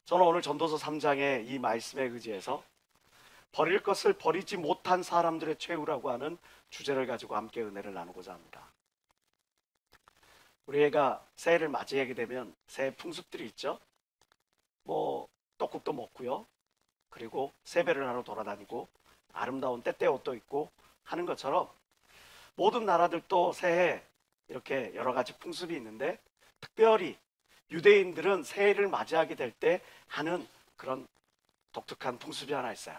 저는 오늘 전도서 3장의 이 말씀에 의지해서 버릴 것을 버리지 못한 사람들의 최후라고 하는 주제를 가지고 함께 은혜를 나누고자 합니다. 우리 애가 새해를 맞이하게 되면 새해 풍습들이 있죠. 떡국도 먹고요, 그리고 세배를 하러 돌아다니고 아름다운 때때 옷도 입고 하는 것처럼 모든 나라들도 새해 이렇게 여러 가지 풍습이 있는데, 특별히 유대인들은 새해를 맞이하게 될 때 하는 그런 독특한 풍습이 하나 있어요.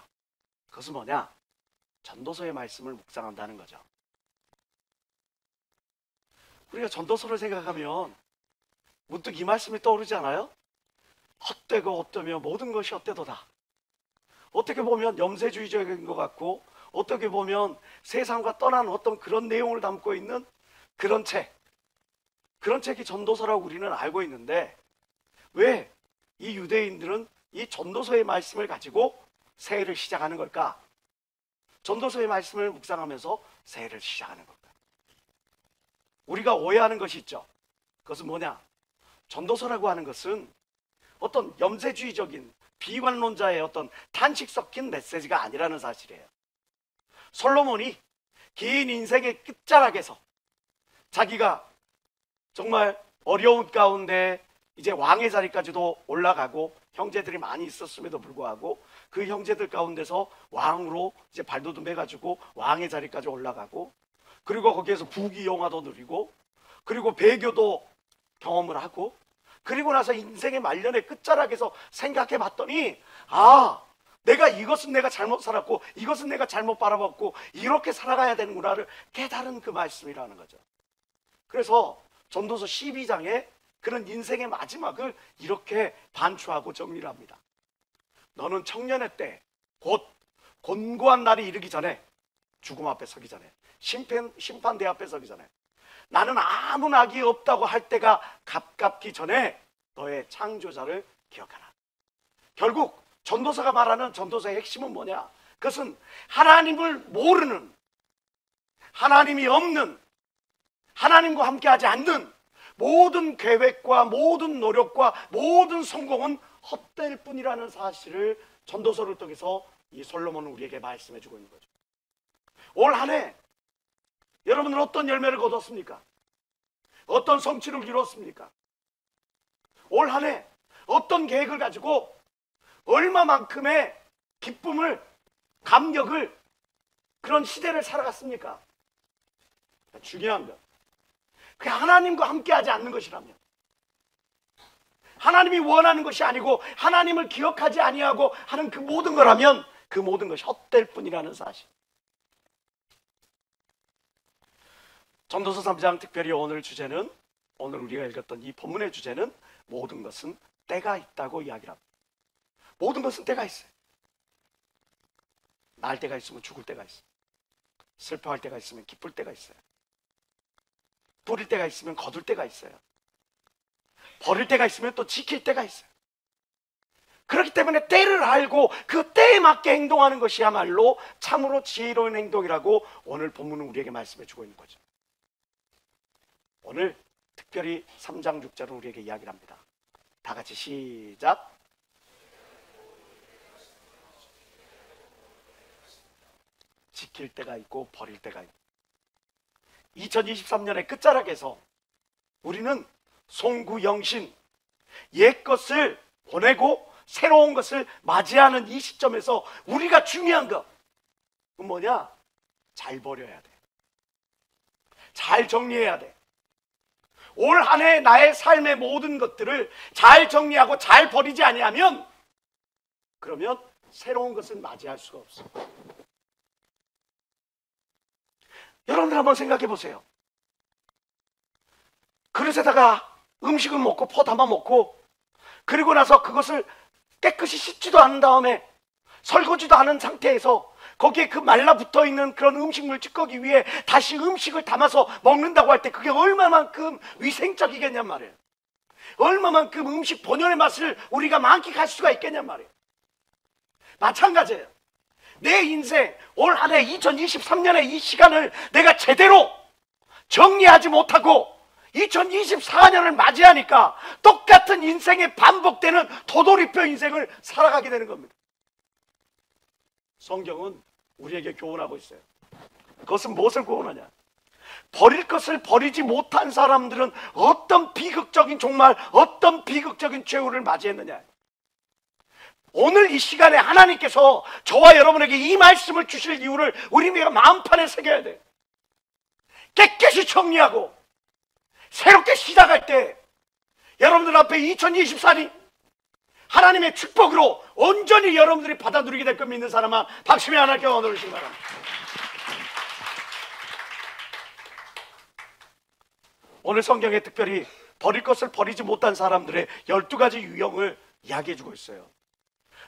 그것은 뭐냐? 전도서의 말씀을 묵상한다는 거죠. 우리가 전도서를 생각하면 문득 이 말씀이 떠오르지 않아요? 헛되고 헛되며 모든 것이 헛되도다. 어떻게 보면 염세주의적인 것 같고, 어떻게 보면 세상과 떠난 어떤 그런 내용을 담고 있는 그런 책이 전도서라고 우리는 알고 있는데, 왜 이 유대인들은 이 전도서의 말씀을 가지고 새해를 시작하는 걸까? 전도서의 말씀을 묵상하면서 새해를 시작하는 걸까? 우리가 오해하는 것이 있죠. 그것은 뭐냐? 전도서라고 하는 것은 어떤 염세주의적인 비관론자의 어떤 탄식 섞인 메시지가 아니라는 사실이에요. 솔로몬이 긴 인생의 끝자락에서 자기가 정말 어려운 가운데 이제 왕의 자리까지도 올라가고 형제들이 많이 있었음에도 불구하고 그 형제들 가운데서 왕으로 이제 발돋움해가지고 왕의 자리까지 올라가고, 그리고 거기에서 부귀영화도 누리고, 그리고 배교도 경험을 하고, 그리고 나서 인생의 말년의 끝자락에서 생각해 봤더니, 이것은 내가 잘못 살았고 이것은 내가 잘못 바라봤고 이렇게 살아가야 되는구나를 깨달은 그 말씀이라는 거죠. 그래서 전도서 12장에 그런 인생의 마지막을 이렇게 반추하고 정리를 합니다. 너는 청년의 때, 곧 곤고한 날이 이르기 전에, 죽음 앞에 서기 전에, 심판대 앞에 서기 전에, 나는 아무 낙이 없다고 할 때가 가깝기 전에 너의 창조자를 기억하라. 결국 전도서가 말하는 전도서의 핵심은 뭐냐? 그것은 하나님을 모르는, 하나님이 없는, 하나님과 함께하지 않는 모든 계획과 모든 노력과 모든 성공은 헛될 뿐이라는 사실을 전도서를 통해서 이 솔로몬은 우리에게 말씀해 주고 있는 거죠. 올 한 해 여러분은 어떤 열매를 거뒀습니까? 어떤 성취를 이뤘습니까? 올 한 해 어떤 계획을 가지고 얼마만큼의 기쁨을, 감격을, 그런 시대를 살아갔습니까? 중요한 것, 그 하나님과 함께하지 않는 것이라면, 하나님이 원하는 것이 아니고 하나님을 기억하지 아니하고 하는 그 모든 거라면 그 모든 것이 헛될 뿐이라는 사실. 전도서 3장 특별히 오늘 주제는, 오늘 우리가 읽었던 이 본문의 주제는 모든 것은 때가 있다고 이야기를 합니다. 모든 것은 때가 있어요. 날 때가 있으면 죽을 때가 있어요. 슬퍼할 때가 있으면 기쁠 때가 있어요. 뿌릴 때가 있으면 거둘 때가 있어요. 버릴 때가 있으면 또 지킬 때가 있어요. 그렇기 때문에 때를 알고 그 때에 맞게 행동하는 것이야말로 참으로 지혜로운 행동이라고 오늘 본문은 우리에게 말씀해 주고 있는 거죠. 오늘 특별히 3장 6절은 우리에게 이야기를 합니다. 다 같이 시작. 지킬 때가 있고 버릴 때가 있고, 2023년의 끝자락에서 우리는 송구영신, 옛 것을 보내고 새로운 것을 맞이하는 이 시점에서 우리가 중요한 것, 그건 뭐냐? 잘 버려야 돼. 잘 정리해야 돼. 올 한 해 나의 삶의 모든 것들을 잘 정리하고 잘 버리지 아니하면, 그러면 새로운 것을 맞이할 수가 없어. 여러분들 한번 생각해 보세요. 그릇에다가 음식을 먹고 포 담아 먹고, 그리고 나서 그것을 깨끗이 씻지도 않은 다음에 설거지도 않은 상태에서 거기에 그 말라붙어 있는 그런 음식물 찌꺼기 위에 다시 음식을 담아서 먹는다고 할 때 그게 얼마만큼 위생적이겠냔 말이에요. 얼마만큼 음식 본연의 맛을 우리가 만끽할 수가 있겠냔 말이에요. 마찬가지예요. 내 인생 올 한 해 2023년의 이 시간을 내가 제대로 정리하지 못하고 2024년을 맞이하니까 똑같은 인생에 반복되는 도돌이표 인생을 살아가게 되는 겁니다. 성경은 우리에게 교훈하고 있어요. 그것은 무엇을 교훈하냐? 버릴 것을 버리지 못한 사람들은 어떤 비극적인, 정말 어떤 비극적인 최후를 맞이했느냐. 오늘 이 시간에 하나님께서 저와 여러분에게 이 말씀을 주실 이유를 우리가 마음판에 새겨야 돼. 깨끗이 정리하고 새롭게 시작할 때 여러분들 앞에 2024년 하나님의 축복으로 온전히 여러분들이 받아 누리게 될 것 믿는 사람만 박수며 하나님께 원하시기 바랍니다. 오늘 성경에 특별히 버릴 것을 버리지 못한 사람들의 12가지 유형을 이야기해 주고 있어요.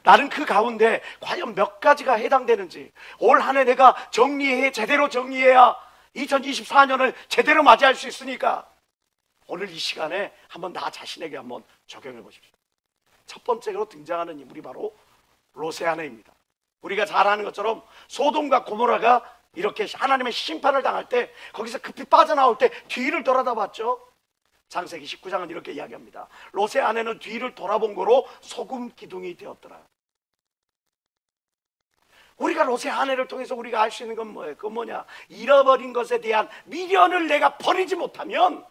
나는 그 가운데 과연 몇 가지가 해당되는지, 올 한 해 내가 제대로 정리해야 2024년을 제대로 맞이할 수 있으니까 오늘 이 시간에 한번 나 자신에게 한번 적용해 보십시오. 첫 번째로 등장하는 인물이 바로 롯의 아내입니다. 우리가 잘 아는 것처럼 소돔과 고모라가 이렇게 하나님의 심판을 당할 때, 거기서 급히 빠져나올 때 뒤를 돌아다 봤죠. 창세기 19장은 이렇게 이야기합니다. 롯의 아내는 뒤를 돌아본 거로 소금 기둥이 되었더라. 우리가 롯의 아내를 통해서 우리가 알 수 있는 건 뭐예요? 그건 뭐냐? 잃어버린 것에 대한 미련을 내가 버리지 못하면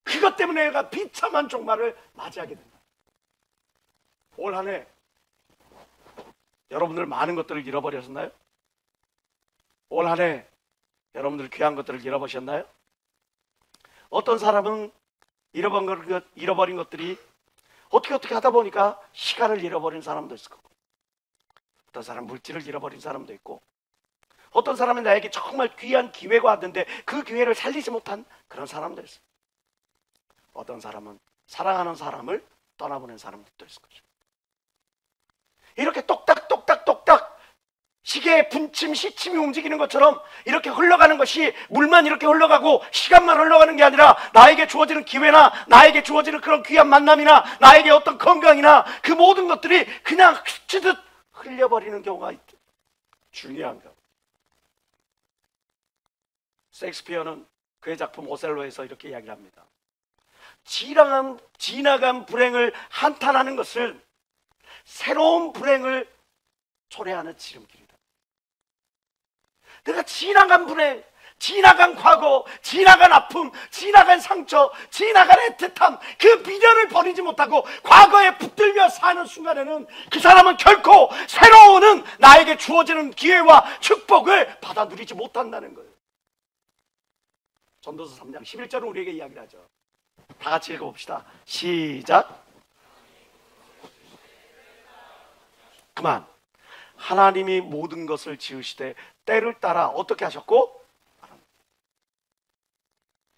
그것 때문에 내가 비참한 종말을 맞이하게 된다. 올 한 해 여러분들 많은 것들을 잃어버렸나요? 올 한 해 여러분들 귀한 것들을 잃어버렸나요? 어떤 사람은 잃어버린 것들이 어떻게 하다 보니까 시간을 잃어버린 사람도 있을 거고, 어떤 사람은 물질을 잃어버린 사람도 있고, 어떤 사람은 나에게 정말 귀한 기회가 왔는데 그 기회를 살리지 못한 그런 사람도 있어요. 어떤 사람은 사랑하는 사람을 떠나보낸 사람들도 있을 거죠. 이렇게 똑딱똑딱똑딱 시계의 분침 시침이 움직이는 것처럼 이렇게 흘러가는 것이, 물만 이렇게 흘러가고 시간만 흘러가는 게 아니라 나에게 주어지는 기회나 나에게 주어지는 그런 귀한 만남이나 나에게 어떤 건강이나 그 모든 것들이 그냥 스치듯 흘려버리는 경우가 있다. 중요한 것. 셰익스피어는 그의 작품 오셀로에서 이렇게 이야기를 합니다. 지나간 불행을 한탄하는 것을 새로운 불행을 초래하는 지름길이다. 내가 지나간 불행, 지나간 과거, 지나간 아픔, 지나간 상처, 지나간 애틋함, 그 미련을 버리지 못하고 과거에 붙들며 사는 순간에는 그 사람은 결코 새로운 나에게 주어지는 기회와 축복을 받아 누리지 못한다는 거예요. 전도서 3장 11절은 우리에게 이야기를 하죠. 다 같이 읽어봅시다. 시작. 그만 하나님이 모든 것을 지으시되 때를 따라 어떻게 하셨고?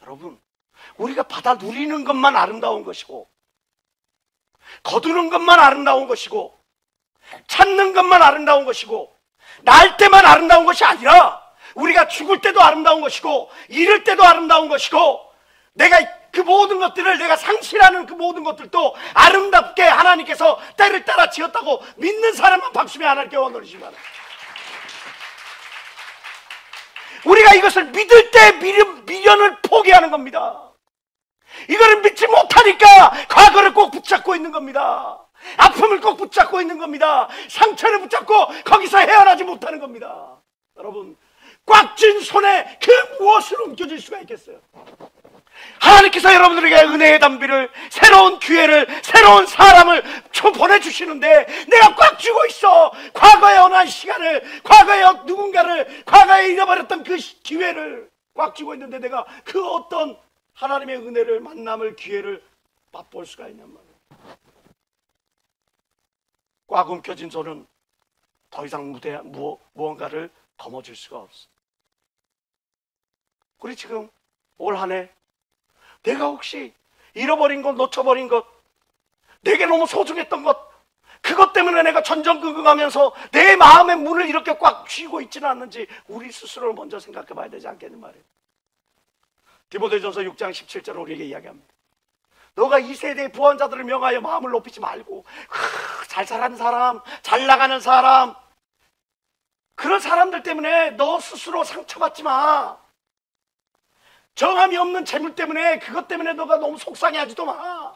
여러분, 우리가 받아 누리는 것만 아름다운 것이고, 거두는 것만 아름다운 것이고, 찾는 것만 아름다운 것이고, 날 때만 아름다운 것이 아니라 우리가 죽을 때도 아름다운 것이고, 잃을 때도 아름다운 것이고, 내가 그 모든 것들을 내가 상실하는 그 모든 것들도 아름답게 하나님께서 때를 따라 지었다고 믿는 사람만 박수며 하나님께 원하시기 바랍니다. 우리가 이것을 믿을 때 미련을 포기하는 겁니다. 이거를 믿지 못하니까 과거를 꼭 붙잡고 있는 겁니다. 아픔을 꼭 붙잡고 있는 겁니다. 상처를 붙잡고 거기서 헤어나지 못하는 겁니다. 여러분, 꽉 쥔 손에 그 무엇을 움켜쥘 수가 있겠어요? 하나님께서 여러분들에게 은혜의 담비를, 새로운 기회를, 새로운 사람을 보내주시는데 내가 꽉 쥐고 있어. 과거에 어느 한 시간을, 과거에 누군가를, 과거에 잃어버렸던 그 기회를 꽉 쥐고 있는데 내가 그 어떤 하나님의 은혜를, 만남을, 기회를 맛볼 수가 있냔 말이에요. 꽉 움켜진 손은 더 이상 무언가를 거머쥘 수가 없어. 우리 지금 올 한 해 내가 혹시 잃어버린 것, 놓쳐버린 것, 내게 너무 소중했던 것, 그것 때문에 내가 전전긍긍하면서 내 마음의 문을 이렇게 꽉 쥐고 있지는 않는지 우리 스스로를 먼저 생각해 봐야 되지 않겠는 말이에요. 디모데전서 6장 17절은 우리에게 이야기합니다. 너가 이 세대의 부한자들을 명하여 마음을 높이지 말고 잘 사는 사람, 잘 나가는 사람, 그런 사람들 때문에 너 스스로 상처받지 마. 정함이 없는 재물 때문에, 그것 때문에 너가 너무 속상해하지도 마.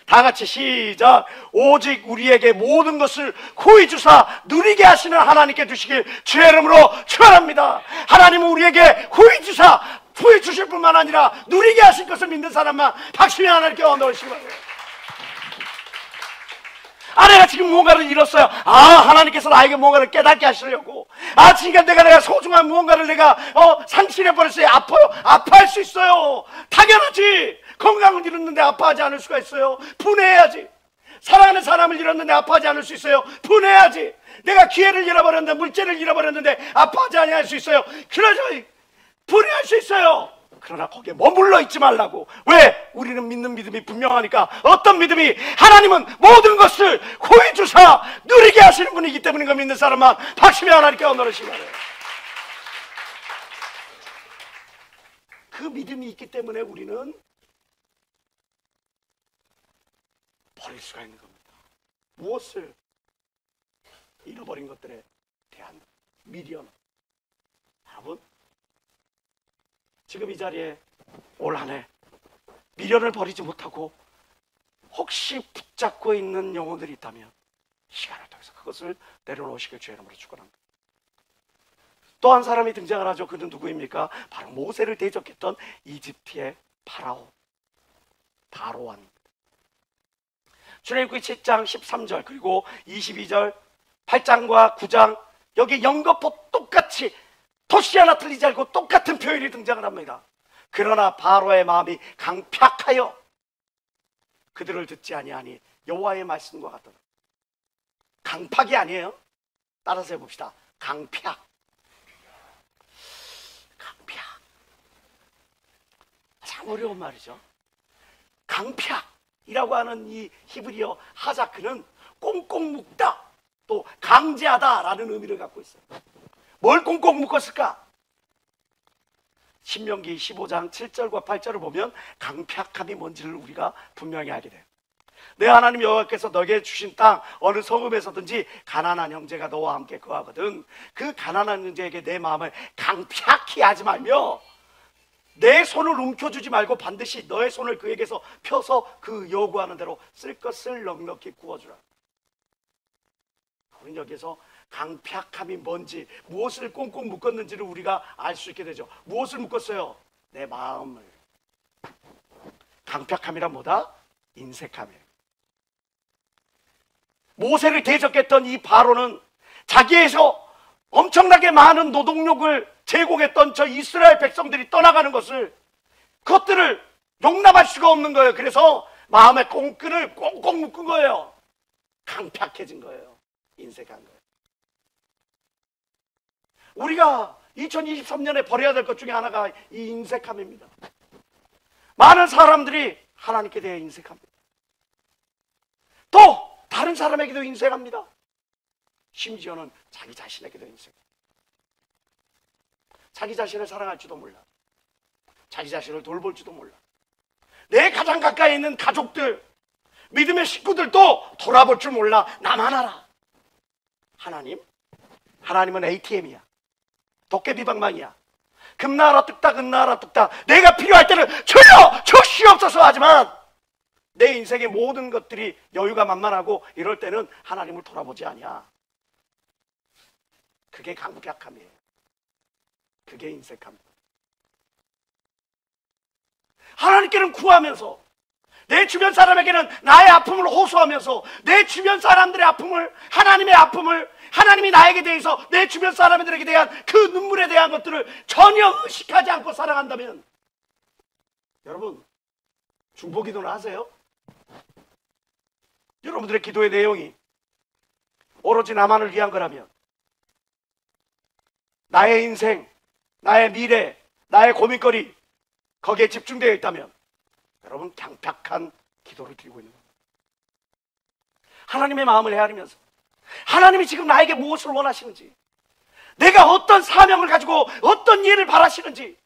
다 같이 시작. 오직 우리에게 모든 것을 고이 주사 누리게 하시는 하나님께 주시길 주의 이름으로 축원합니다. 하나님은 우리에게 고이 주사 부해 주실 뿐만 아니라 누리게 하실 것을 믿는 사람만 박수며 하나님께 언어하시기 바랍니다. 내가 지금 무언가를 잃었어요. 하나님께서 나에게 무언가를 깨닫게 하시려고. 지금 내가 소중한 무언가를 내가 상실해 버렸어요. 아파할 수 있어요. 당연하지. 건강을 잃었는데 아파하지 않을 수가 있어요. 분해해야지. 사랑하는 사람을 잃었는데 아파하지 않을 수 있어요. 분해해야지. 내가 기회를 잃어버렸는데, 물질을 잃어버렸는데 아파하지 않을 수 있어요. 그러죠. 분해할 수 있어요. 그러나 거기에 머물러 있지 말라고. 왜? 우리는 믿는 믿음이 분명하니까. 어떤 믿음이? 하나님은 모든 것을 고이 주사 누리게 하시는 분이기 때문에 그 믿는 사람만 박수며 하나님께 언어를 바라요. 그 믿음이 있기 때문에 우리는 버릴 수가 있는 겁니다. 무엇을? 잃어버린 것들에 대한 미련. 여러분, 지금 이 자리에 올 한 해 미련을 버리지 못하고 혹시 붙잡고 있는 영혼들이 있다면 시간을 통해서 그것을 내려놓으시길 주의 이름으로 축원합니다. 또 한 사람이 등장을 하죠. 그는 누구입니까? 바로 모세를 대적했던 이집트의 바로왕입니다. 출애굽기 7장 13절 그리고 22절 8장과 9장 여기 연거푸 똑같이 도시 하나 틀리지 않고 똑같은 표현이 등장을 합니다. 그러나 바로의 마음이 강팍하여 그들을 듣지 아니하니 여호와의 말씀과 같더라. 강팍이 아니에요. 따라서 해봅시다. 강팍. 참 어려운 말이죠. 강팍이라고 하는 이 히브리어 하자크는 꽁꽁 묶다, 또 강제하다라는 의미를 갖고 있어요. 뭘 꽁꽁 묶었을까? 신명기 15장 7절과 8절을 보면 강팍함이 뭔지를 우리가 분명히 알게 돼요. 내 하나님 여호와께서 너에게 주신 땅 어느 성읍에서든지 가난한 형제가 너와 함께 거하거든 그 가난한 형제에게 내 마음을 강팍히 하지 말며 내 손을 움켜주지 말고 반드시 너의 손을 그에게서 펴서 그 요구하는 대로 쓸 것을 넉넉히 구워주라. 우리는 여기서 강팍함이 뭔지, 무엇을 꽁꽁 묶었는지를 우리가 알 수 있게 되죠. 무엇을 묶었어요? 내 마음을. 강팍함이란 뭐다? 인색함이에요. 모세를 대적했던 이 바로는 자기에서 엄청나게 많은 노동력을 제공했던 저 이스라엘 백성들이 떠나가는 것을, 그것들을 용납할 수가 없는 거예요. 그래서 마음의 꽁끈을 꽁꽁 묶은 거예요. 강팍해진 거예요. 인색한 거예요. 우리가 2023년에 버려야 될 것 중에 하나가 이 인색함입니다. 많은 사람들이 하나님께 대해 인색합니다. 또 다른 사람에게도 인색합니다. 심지어는 자기 자신에게도 인색합니다. 자기 자신을 사랑할지도 몰라. 자기 자신을 돌볼지도 몰라. 내 가장 가까이 있는 가족들, 믿음의 식구들도 돌아볼 줄 몰라. 나만 알아. 하나님은 ATM이야. 도깨비방망이야. 금나라 뚝딱 은나라 뚝딱. 내가 필요할 때는 전혀 주시옵소서 하지만 내 인생의 모든 것들이 여유가 만만하고 이럴 때는 하나님을 돌아보지 않냐. 그게 강팍함이에요. 그게 인색함이에요. 하나님께는 구하면서, 내 주변 사람에게는 나의 아픔을 호소하면서, 내 주변 사람들의 아픔을, 하나님의 아픔을, 하나님이 나에게 대해서 내 주변 사람들에게 대한 그 눈물에 대한 것들을 전혀 의식하지 않고 살아간다면, 여러분 중보기도는 하세요? 여러분들의 기도의 내용이 오로지 나만을 위한 거라면, 나의 인생, 나의 미래, 나의 고민거리 거기에 집중되어 있다면 여러분 강팍한 기도를 드리고 있는 겁니다. 하나님의 마음을 헤아리면서 하나님이 지금 나에게 무엇을 원하시는지, 내가 어떤 사명을 가지고 어떤 일을 바라시는지,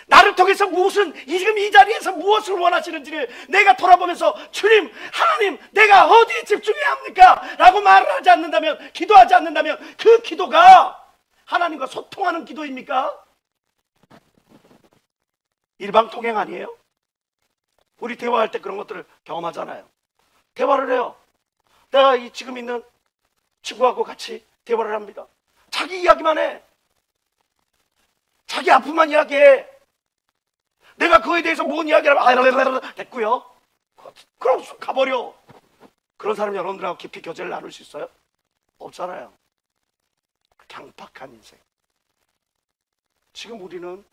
나를 통해서 지금 이 자리에서 무엇을 원하시는지를 내가 돌아보면서 주님, 하나님, 내가 어디에 집중해야 합니까? 라고 말을 하지 않는다면, 기도하지 않는다면 그 기도가 하나님과 소통하는 기도입니까? 일방통행 아니에요? 우리 대화할 때 그런 것들을 경험하잖아요. 대화를 해요. 내가 지금 있는 친구하고 같이 대화를 합니다. 자기 이야기만 해. 자기 아픔만 이야기해. 내가 그거에 대해서 뭔 이야기를 하면 됐고요. 그럼 가버려. 그런 사람 여러분들하고 깊이 교제를 나눌 수 있어요? 없잖아요. 강팍한 인생. 지금 우리는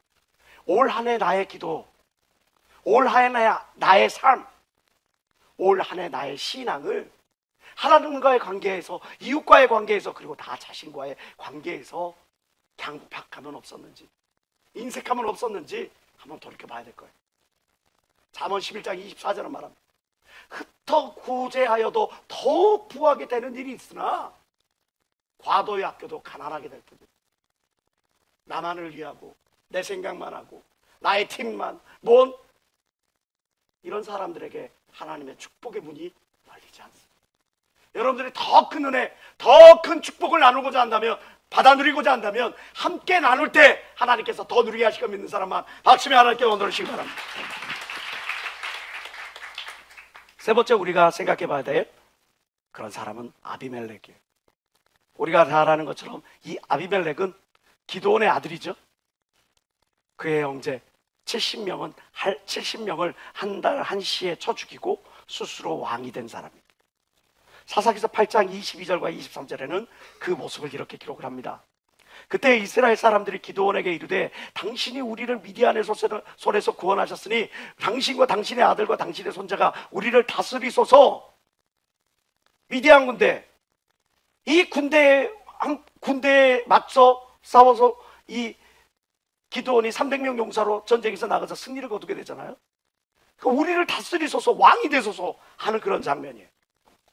올 한 해 나의 기도, 올 한 해 나의 삶, 올 한 해 나의 신앙을 하나님과의 관계에서, 이웃과의 관계에서, 그리고 나 자신과의 관계에서 강팍함은 없었는지, 인색함은 없었는지 한번 돌이켜봐야 될 거예요. 잠언 11장 24절은 말합니다. 흩어 구제하여도 더욱 부하게 되는 일이 있으나 과도히 아껴도 가난하게 될 뿐이다. 나만을 위하고 내 생각만 하고 나의 팀만 이런 사람들에게 하나님의 축복의 문이 열리지 않습니다. 여러분들이 더 큰 은혜, 더 큰 축복을 나누고자 한다면, 받아 누리고자 한다면 함께 나눌 때 하나님께서 더 누리게 하실 거 믿는 사람만 박수며 하나님께 원도하시기 바랍니다. 세 번째 우리가 생각해 봐야 될 그런 사람은 아비멜렉이에요. 우리가 잘 아는 것처럼 이 아비멜렉은 기드온의 아들이죠. 그의 형제 70명을 한 달 한시에 쳐 죽이고 스스로 왕이 된 사람입니다. 사사기서 8장 22절과 23절에는 그 모습을 이렇게 기록을 합니다. 그때 이스라엘 사람들이 기드온에게 이르되 당신이 우리를 미디안의 손에서 구원하셨으니 당신과 당신의 아들과 당신의 손자가 우리를 다스리소서. 미디안 군대, 이 군대에 맞서 싸워서 이 기드온이 300명 용사로 전쟁에서 나가서 승리를 거두게 되잖아요. 우리를 다스리소서, 왕이 되소서 하는 그런 장면이에요.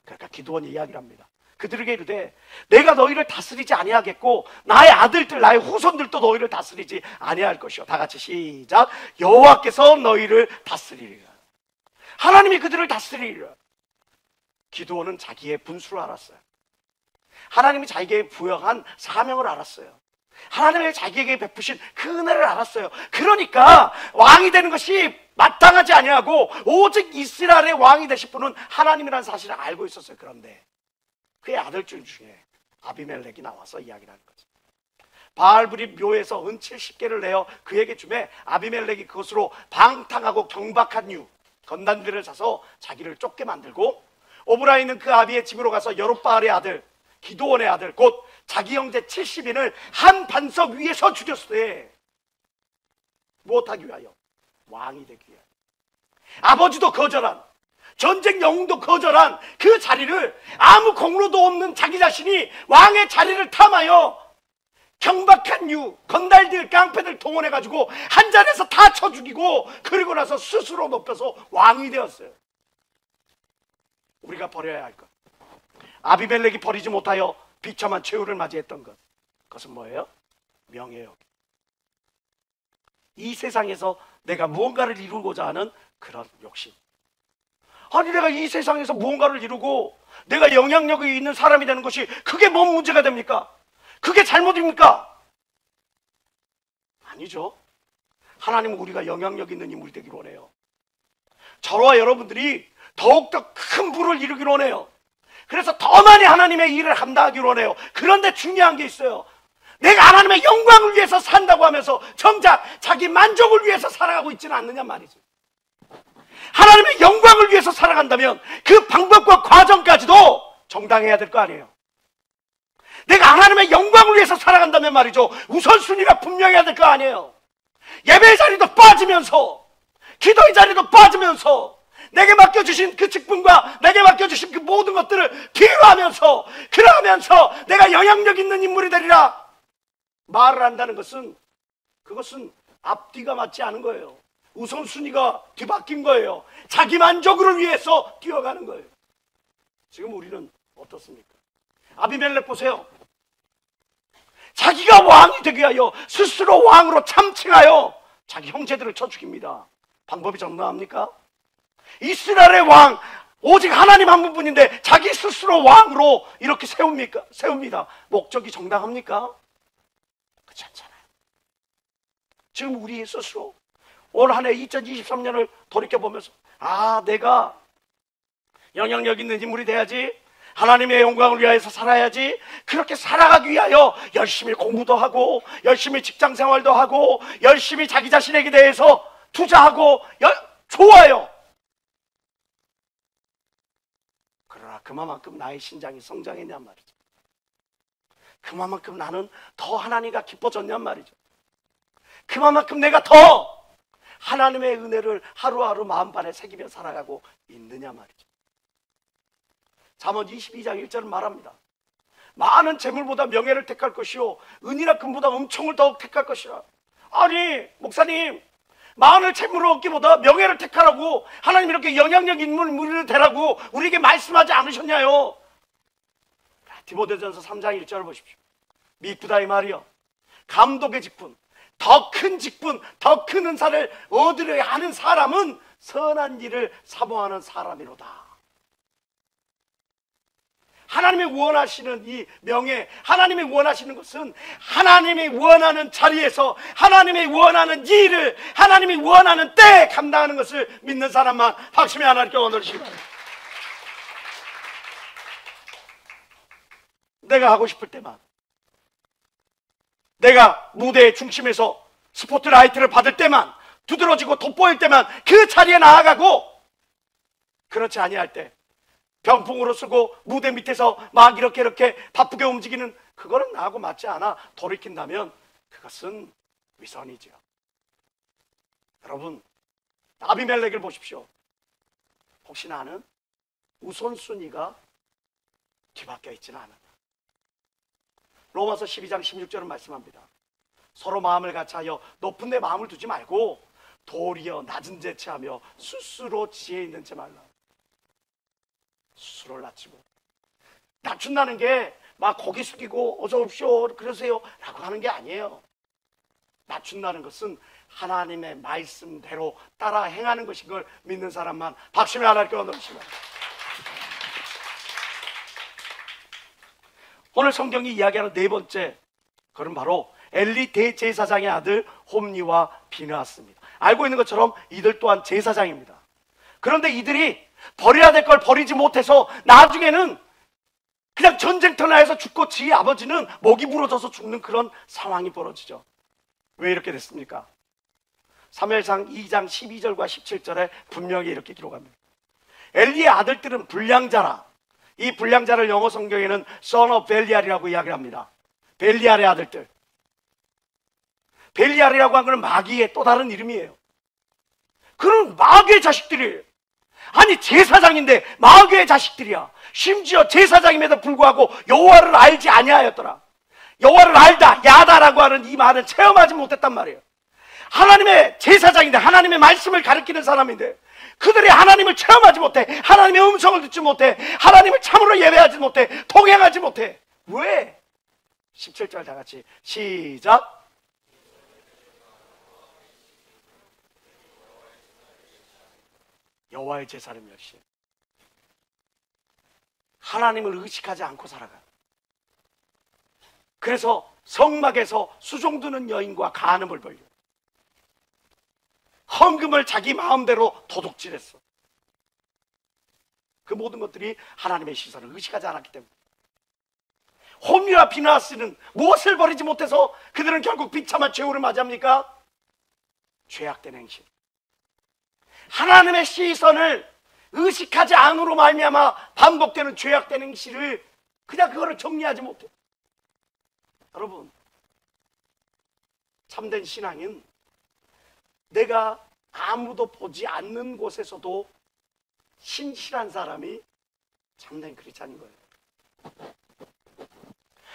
그러니까 기드온이 이야기를 합니다. 그들에게 이르되 내가 너희를 다스리지 아니하겠고 나의 아들들, 나의 후손들도 너희를 다스리지 아니할 것이요. 다 같이 시작. 여호와께서 너희를 다스리리라. 하나님이 그들을 다스리리라. 기드온은 자기의 분수를 알았어요. 하나님이 자기에게 부여한 사명을 알았어요. 하나님이 자기에게 베푸신 그 은혜를 알았어요. 그러니까 왕이 되는 것이 마땅하지 아니하고 오직 이스라엘의 왕이 되실 분은 하나님이라는 사실을 알고 있었어요. 그런데 그의 아들들 중에 아비멜렉이 나와서 이야기를 하는 거죠. 바알브립 묘에서 은 70개를 내어 그에게 주매 아비멜렉이 그것으로 방탕하고 경박한 유 건단들을 사서 자기를 쫓게 만들고 오브라 있는 그 아비의 집으로 가서 여룹바알의 아들 기드온의 아들 곧 자기 형제 70인을 한 반석 위에서 죽였으되 무엇하기 위하여? 왕이 되기 위하여. 아버지도 거절한, 전쟁 영웅도 거절한 그 자리를 아무 공로도 없는 자기 자신이 왕의 자리를 탐하여 경박한 유, 건달들, 깡패들 동원해가지고 한 자리에서 다 쳐 죽이고 그리고 나서 스스로 높여서 왕이 되었어요. 우리가 버려야 할 것, 아비멜렉이 버리지 못하여 비참한 최후를 맞이했던 것, 그것은 뭐예요? 명예욕. 이 세상에서 내가 무언가를 이루고자 하는 그런 욕심. 아니 내가 이 세상에서 무언가를 이루고 내가 영향력이 있는 사람이 되는 것이 그게 뭔 문제가 됩니까? 그게 잘못입니까? 아니죠. 하나님은 우리가 영향력 있는 인물이 되기를 원해요. 저와 여러분들이 더욱더 큰 부를 이루기를 원해요. 그래서 더 많이 하나님의 일을 감당하기를 원해요. 그런데 중요한 게 있어요. 내가 하나님의 영광을 위해서 산다고 하면서 정작 자기 만족을 위해서 살아가고 있지는 않느냐 말이죠. 하나님의 영광을 위해서 살아간다면 그 방법과 과정까지도 정당해야 될 거 아니에요. 내가 하나님의 영광을 위해서 살아간다면 말이죠, 우선순위가 분명해야 될 거 아니에요. 예배의 자리도 빠지면서 기도의 자리도 빠지면서 내게 맡겨주신 그 직분과 내게 맡겨주신 그 모든 것들을 뒤로하면서 그러면서 내가 영향력 있는 인물이 되리라 말을 한다는 것은, 그것은 앞뒤가 맞지 않은 거예요. 우선순위가 뒤바뀐 거예요. 자기 만족을 위해서 뛰어가는 거예요. 지금 우리는 어떻습니까? 아비멜렉 보세요. 자기가 왕이 되게 하여 스스로 왕으로 참칭하여 자기 형제들을 쳐 죽입니다. 방법이 정당합니까? 이스라엘의 왕 오직 하나님 한 분뿐인데 자기 스스로 왕으로 이렇게 세웁니다. 목적이 정당합니까? 그렇지 않잖아요. 지금 우리 스스로 올 한 해 2023년을 돌이켜보면서 내가 영향력 있는 인물이 돼야지, 하나님의 영광을 위하여서 살아야지, 그렇게 살아가기 위하여 열심히 공부도 하고 열심히 직장생활도 하고 열심히 자기 자신에게 대해서 투자하고 좋아요. 그러나 그만큼 나의 신장이 성장했냔 말이죠. 그만큼 나는 더 하나님과 기뻐졌냔 말이죠. 그만큼 내가 더 하나님의 은혜를 하루하루 마음판에 새기며 살아가고 있느냐 말이죠. 잠언 22장 1절은 말합니다. 많은 재물보다 명예를 택할 것이요 은이나 금보다 은총을 더욱 택할 것이라. 아니 목사님, 많은 재물을 얻기보다 명예를 택하라고 하나님 이렇게 영향력 있는 인물을 되라고 우리에게 말씀하지 않으셨냐요. 디모데전서 3장 1절을 보십시오. 미쁘다 이 말이요, 감독의 직분, 더 큰 직분, 더 큰 은사를 얻으려 하는 사람은 선한 일을 사모하는 사람이로다. 하나님이 원하시는 이 명예, 하나님이 원하시는 것은 하나님이 원하는 자리에서 하나님이 원하는 일을 하나님이 원하는 때에 감당하는 것을 믿는 사람만 박수며 하나님께 원하시기 바랍니다. 내가 하고 싶을 때만, 내가 무대의 중심에서 스포트라이트를 받을 때만, 두드러지고 돋보일 때만 그 자리에 나아가고, 그렇지 아니할 때 병풍으로 쓰고 무대 밑에서 막 이렇게 바쁘게 움직이는, 그거는 나하고 맞지 않아 돌이킨다면 그것은 위선이죠. 여러분, 아비멜렉을 보십시오. 혹시 나는 우선순위가 뒤바뀌어 있지는 않았나. 로마서 12장 16절은 말씀합니다. 서로 마음을 같이하여 높은 데 마음을 두지 말고 도리어 낮은 데 체하며 스스로 지혜 있는 체 말라. 스스로를 낮추고, 낮춘다는 게 막 고개 숙이고 어서 오십시오 그러세요 라고 하는 게 아니에요. 낮춘다는 것은 하나님의 말씀대로 따라 행하는 것인 걸 믿는 사람만 박수며 하나님께 원하십니다. 오늘 성경이 이야기하는 네 번째, 그건 바로 엘리 대제사장의 아들 홈리와 비느하스입니다. 알고 있는 것처럼 이들 또한 제사장입니다. 그런데 이들이 버려야 될 걸 버리지 못해서 나중에는 그냥 전쟁터 나에서 죽고 지 아버지는 목이 부러져서 죽는 그런 상황이 벌어지죠. 왜 이렇게 됐습니까? 사무엘상 2장 12절과 17절에 분명히 이렇게 기록합니다. 엘리의 아들들은 불량자라. 이 불량자를 영어 성경에는 son of 벨리알이라고 이야기를 합니다. 벨리알의 아들들. 벨리알이라고 한 것은 마귀의 또 다른 이름이에요. 그런 마귀의 자식들이에요. 아니 제사장인데 마귀의 자식들이야. 심지어 제사장임에도 불구하고 여호와를 알지 아니하였더라. 여호와를 알다, 야다라고 하는 이 말은 체험하지 못했단 말이에요. 하나님의 제사장인데, 하나님의 말씀을 가르치는 사람인데 그들이 하나님을 체험하지 못해, 하나님의 음성을 듣지 못해, 하나님을 참으로 예배하지 못해, 동행하지 못해. 왜? 17절 다 같이 시작. 여호와의 제사를 멸시, 하나님을 의식하지 않고 살아가. 그래서 성막에서 수종드는 여인과 간음을 벌려, 헌금을 자기 마음대로 도둑질했어. 그 모든 것들이 하나님의 시선을 의식하지 않았기 때문에. 홈리와 비느하스는 무엇을 버리지 못해서 그들은 결국 비참한 최후를 맞이합니까? 죄악된 행실, 하나님의 시선을 의식하지 않으로 말미암아 반복되는 죄악된 행실을 그냥 그거를 정리하지 못해. 여러분, 참된 신앙은 내가 아무도 보지 않는 곳에서도 신실한 사람이 참된 크리스찬인 거예요.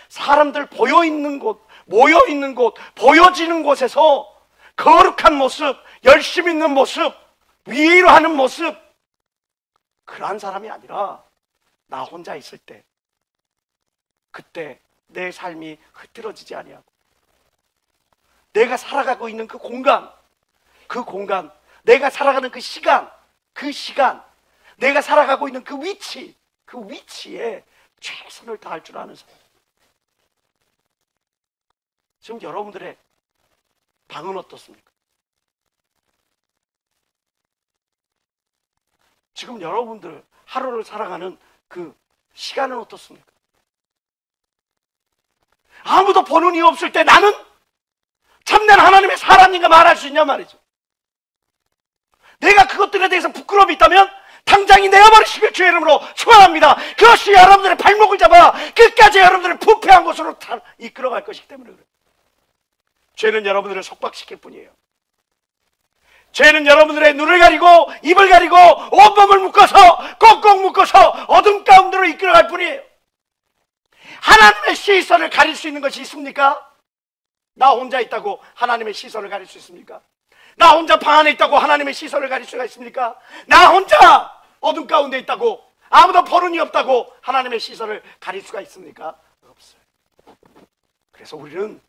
사람들 보여있는 곳, 모여있는 곳, 보여지는 곳에서 거룩한 모습, 열심 있는 모습, 위로하는 모습, 그러한 사람이 아니라 나 혼자 있을 때, 그때 내 삶이 흐트러지지 아니하고 내가 살아가고 있는 그 공간, 내가 살아가는 그 시간, 내가 살아가고 있는 그 위치에 최선을 다할 줄 아는 사람. 지금 여러분들의 방은 어떻습니까? 지금 여러분들 하루를 살아가는 그 시간은 어떻습니까? 아무도 보는 이유 없을 때 나는 참된 하나님의 사람인가 말할 수 있냐 말이죠. 내가 그것들에 대해서 부끄러움이 있다면 당장이 내어버리시길 주의 이름으로 축원합니다. 그것이 여러분들의 발목을 잡아 끝까지 여러분들을 부패한 곳으로 이끌어갈 것이기 때문에 그래요. 죄는 여러분들을 속박시킬 뿐이에요. 죄는 여러분들의 눈을 가리고 입을 가리고 온몸을 묶어서 꼭꼭 묶어서 어둠 가운데로 이끌어갈 뿐이에요. 하나님의 시선을 가릴 수 있는 것이 있습니까? 나 혼자 있다고 하나님의 시선을 가릴 수 있습니까? 나 혼자 방 안에 있다고 하나님의 시선을 가릴 수가 있습니까? 나 혼자 어둠 가운데 있다고 아무도 보는 이 없다고 하나님의 시선을 가릴 수가 있습니까? 없어요. 그래서 우리는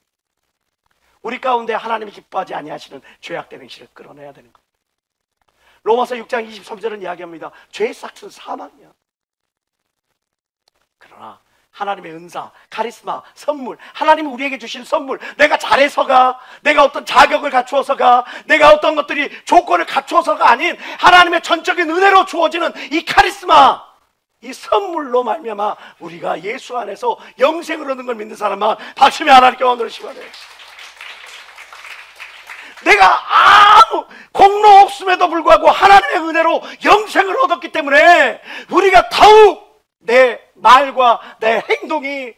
우리 가운데 하나님이 기뻐하지 아니하시는 죄악된 행실을 끌어내야 되는 거예요. 로마서 6장 23절은 이야기합니다. 죄의 싹은 사망이야. 그러나 하나님의 은사, 카리스마, 선물, 하나님이 우리에게 주신 선물, 내가 잘해서가, 내가 어떤 자격을 갖추어서가, 내가 어떤 것들이 조건을 갖추어서가 아닌 하나님의 전적인 은혜로 주어지는 이 카리스마, 이 선물로 말미암아 우리가 예수 안에서 영생을 얻는 걸 믿는 사람만 박수며 하나님께 원을 시원해요. 내가 아무 공로 없음에도 불구하고 하나님의 은혜로 영생을 얻었기 때문에 우리가 더욱 내 말과 내 행동이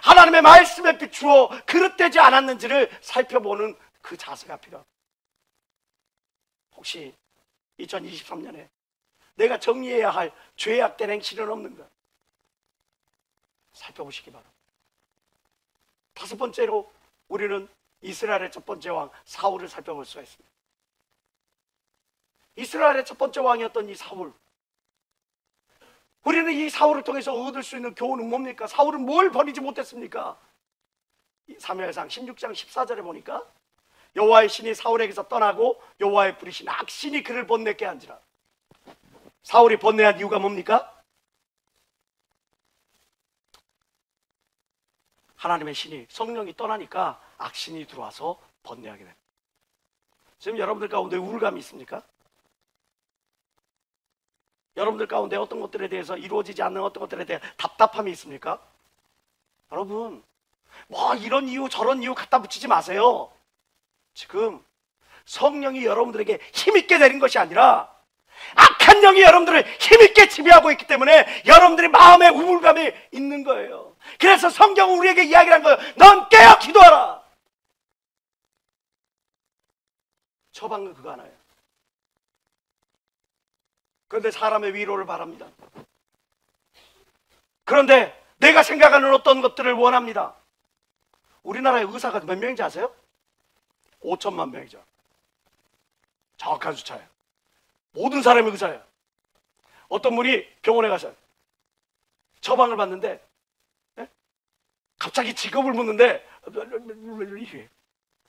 하나님의 말씀에 비추어 그릇되지 않았는지를 살펴보는 그 자세가 필요합니다. 혹시 2023년에 내가 정리해야 할 죄악된 행실은 없는가? 살펴보시기 바랍니다. 다섯 번째로 우리는 이스라엘의 첫 번째 왕 사울을 살펴볼 수가 있습니다. 이스라엘의 첫 번째 왕이었던 이 사울, 우리는 이 사울을 통해서 얻을 수 있는 교훈은 뭡니까? 사울은 뭘 버리지 못했습니까? 사무엘상 16장 14절에 보니까 여호와의 신이 사울에게서 떠나고 여호와의 부리신 악신이 그를 번뇌케 한지라. 사울이 번뇌한 이유가 뭡니까? 하나님의 신이, 성령이 떠나니까 악신이 들어와서 번뇌하게 됩니다. 지금 여러분들 가운데 우울감이 있습니까? 여러분들 가운데 어떤 것들에 대해서 이루어지지 않는 어떤 것들에 대한 답답함이 있습니까? 여러분, 뭐 이런 이유 저런 이유 갖다 붙이지 마세요. 지금 성령이 여러분들에게 힘있게 내린 것이 아니라 악한 영이 여러분들을 힘있게 지배하고 있기 때문에 여러분들의 마음에 우울감이 있는 거예요. 그래서 성경은 우리에게 이야기를 한 거예요. 넌 깨어 기도하라. 처방은 그거 하나예요. 그런데 사람의 위로를 바랍니다. 그런데 내가 생각하는 어떤 것들을 원합니다. 우리나라의 의사가 몇 명인지 아세요? 5천만 명이죠. 정확한 숫자예요. 모든 사람이 의사예요. 어떤 분이 병원에 가서 처방을 받는데 갑자기 직업을 묻는데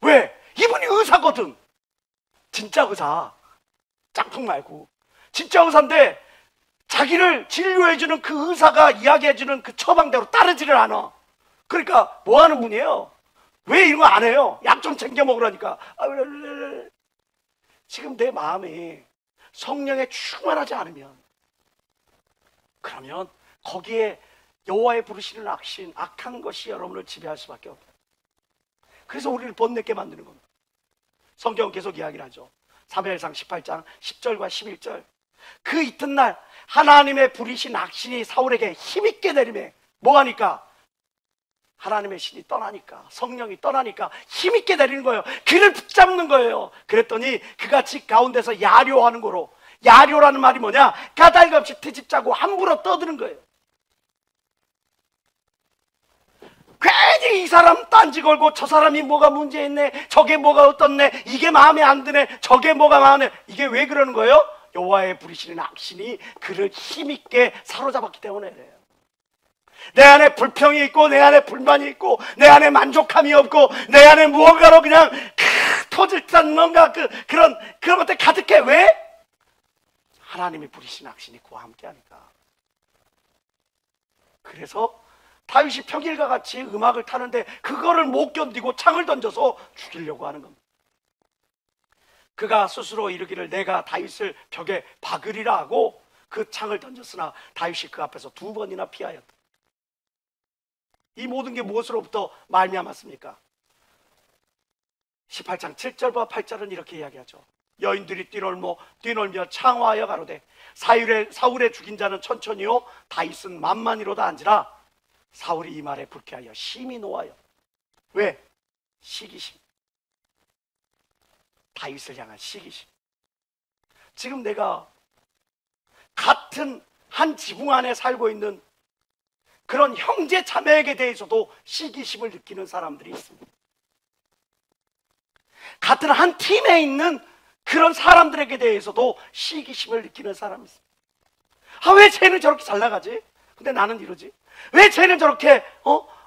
왜? 이분이 의사거든. 진짜 의사. 짝퉁 말고 진짜 의사인데 자기를 진료해주는 그 의사가 이야기해주는 그 처방대로 따르지를 않아. 그러니까 뭐 하는 분이에요? 왜 이런 거 안 해요? 약 좀 챙겨 먹으라니까. 지금 내 마음이 성령에 충만하지 않으면, 그러면 거기에 여호와의 부르시는 악신, 악한 것이 여러분을 지배할 수밖에 없다. 그래서 우리를 번뇌게 만드는 겁니다. 성경은 계속 이야기를 하죠. 사무엘상 18장 10절과 11절. 그 이튿날 하나님의 부리신 악신이 사울에게 힘있게 내리매 뭐하니까? 하나님의 신이 떠나니까, 성령이 떠나니까 힘있게 내리는 거예요. 그를 붙잡는 거예요. 그랬더니 그가 집 가운데서 야료하는 거로, 야료라는 말이 뭐냐? 까닭 없이 트집 짜고 함부로 떠드는 거예요. 괜히 이 사람 딴지 걸고 저 사람이 뭐가 문제 있네, 저게 뭐가 어떻네, 이게 마음에 안 드네, 저게 뭐가 마음에, 이게 왜 그러는 거예요? 여호와의 부리시는 악신이 그를 힘있게 사로잡았기 때문에 그래요. 내 안에 불평이 있고 내 안에 불만이 있고 내 안에 만족함이 없고 내 안에 무언가로 그냥 터질 듯한 뭔가 그런 것들 가득해. 왜? 하나님이 부리신 악신이 그와 함께 하니까. 그래서 다윗이 평일과 같이 음악을 타는데 그거를 못 견디고 창을 던져서 죽이려고 하는 겁니다. 그가 스스로 이르기를 내가 다윗을 벽에 박으리라 하고 그 창을 던졌으나 다윗이 그 앞에서 2번이나 피하였다. 이 모든 게 무엇으로부터 말미암았습니까? 18장 7절과 8절은 이렇게 이야기하죠. 여인들이 뛰놀며 창화하여 가로되 사울의 죽인 자는 천천히요 다윗은 만만히로다 한지라. 사울이 이 말에 불쾌하여 심히 노하여. 왜? 시기심. 다윗을 향한 시기심. 지금 내가 같은 한 지붕 안에 살고 있는 그런 형제 자매에게 대해서도 시기심을 느끼는 사람들이 있습니다. 같은 한 팀에 있는 그런 사람들에게 대해서도 시기심을 느끼는 사람이 있습니다. 아, 왜 쟤는 저렇게 잘 나가지? 근데 나는 이러지? 왜 쟤는 저렇게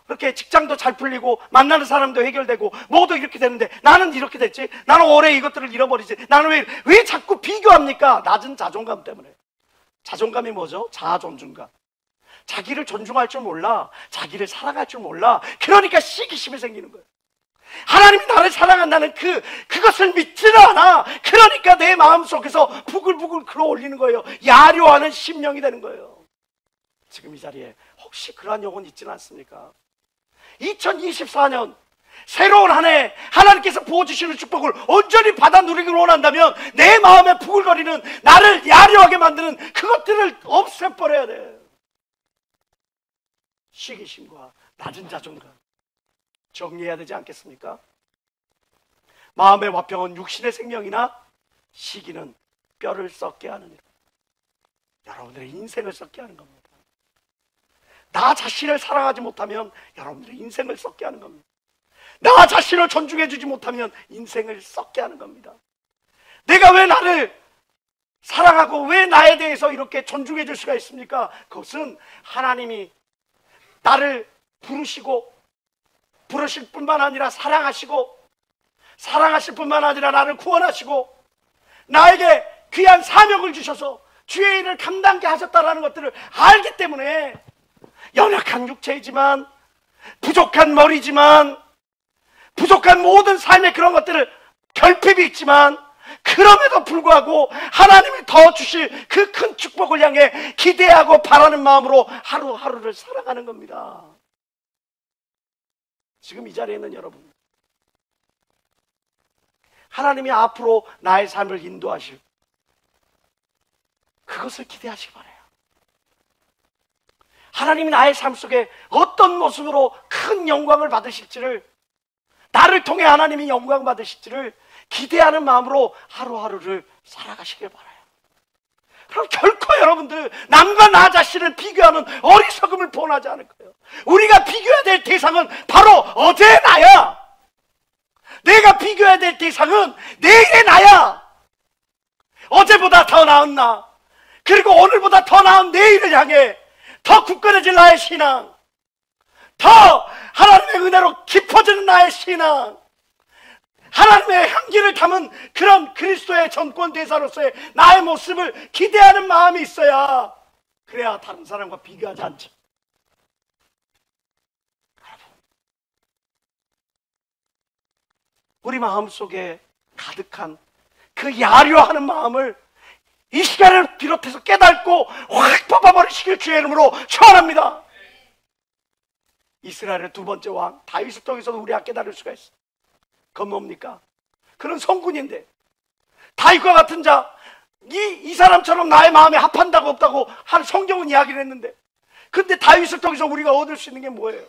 이렇게 직장도 잘 풀리고 만나는 사람도 해결되고 모두 이렇게 되는데 나는 이렇게 됐지? 나는 오래 이것들을 잃어버리지? 나는 왜 자꾸 비교합니까? 낮은 자존감 때문에. 자존감이 뭐죠? 자아존중감. 자기를 존중할 줄 몰라. 자기를 사랑할 줄 몰라. 그러니까 시기심이 생기는 거예요. 하나님이 나를 사랑한다는 그것을 믿지는 않아. 그러니까 내 마음속에서 부글부글 끌어올리는 거예요. 야려하는 심령이 되는 거예요. 지금 이 자리에 혹시 그러한 영혼 있지는 않습니까? 2024년 새로운 한 해 하나님께서 부어주시는 축복을 온전히 받아 누리기를 원한다면 내 마음에 부글거리는 나를 야려하게 만드는 그것들을 없애버려야 돼. 시기심과 낮은 자존감 정리해야 되지 않겠습니까? 마음의 화평은 육신의 생명이나 시기는 뼈를 썩게 하느니라. 여러분들의 인생을 썩게 하는 겁니다. 나 자신을 사랑하지 못하면 여러분들의 인생을 썩게 하는 겁니다. 나 자신을 존중해주지 못하면 인생을 썩게 하는 겁니다. 내가 왜 나를 사랑하고 왜 나에 대해서 이렇게 존중해 줄 수가 있습니까? 그것은 하나님이 나를 부르실 뿐만 아니라 사랑하실 뿐만 아니라 나를 구원하시고 나에게 귀한 사명을 주셔서 주의 일을 감당케 하셨다는 것들을 알기 때문에 연약한 육체이지만 부족한 머리지만 부족한 모든 삶의 그런 것들을 결핍이 있지만 그럼에도 불구하고 하나님이 더 주실 그 큰 축복을 향해 기대하고 바라는 마음으로 하루하루를 살아가는 겁니다. 지금 이 자리에 있는 여러분, 하나님이 앞으로 나의 삶을 인도하실 그것을 기대하시기 바라요. 하나님이 나의 삶 속에 어떤 모습으로 큰 영광을 받으실지를, 나를 통해 하나님이 영광 받으실지를 기대하는 마음으로 하루하루를 살아가시길 바라요. 그럼 결코 여러분들 남과 나 자신을 비교하는 어리석음을 본하지 않을 거예요. 우리가 비교해야 될 대상은 바로 어제의 나야. 내가 비교해야 될 대상은 내일의 나야. 어제보다 더 나은 나, 그리고 오늘보다 더 나은 내일을 향해 더 굳건해질 나의 신앙, 더 하나님의 은혜로 깊어지는 나의 신앙, 하나님의 향기를 담은 그런 그리스도의 전권대사로서의 나의 모습을 기대하는 마음이 있어야, 그래야 다른 사람과 비교하지 않죠. 우리 마음속에 가득한 그 야려하는 마음을 이 시간을 비롯해서 깨닫고 확 뽑아버리시길 주의 이름으로 축원합니다. 이스라엘의 두 번째 왕 다윗을 통해서도 우리가 깨달을 수가 있어요. 그건 뭡니까? 그는 성군인데 다윗과 같은 자, 이 사람처럼 나의 마음에 합한다고 없다고 한 성경은 이야기를 했는데, 근데 다윗을 통해서 우리가 얻을 수 있는 게 뭐예요?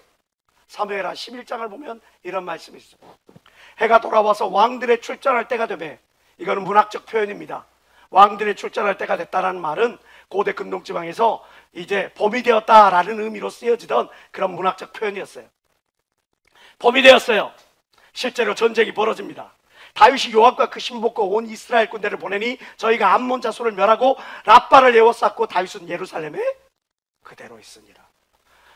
사무엘하 11장을 보면 이런 말씀이 있어요. 해가 돌아와서 왕들의 출전할 때가 되매, 이거는 문학적 표현입니다. 왕들의 출전할 때가 됐다는 말은 고대 근동지방에서 이제 봄이 되었다라는 의미로 쓰여지던 그런 문학적 표현이었어요. 봄이 되었어요. 실제로 전쟁이 벌어집니다. 다윗이 요압과 그 신복과 온 이스라엘 군대를 보내니 저희가 암몬 자손을 멸하고 라빠를 에워쌌고 다윗은 예루살렘에 그대로 있으니라.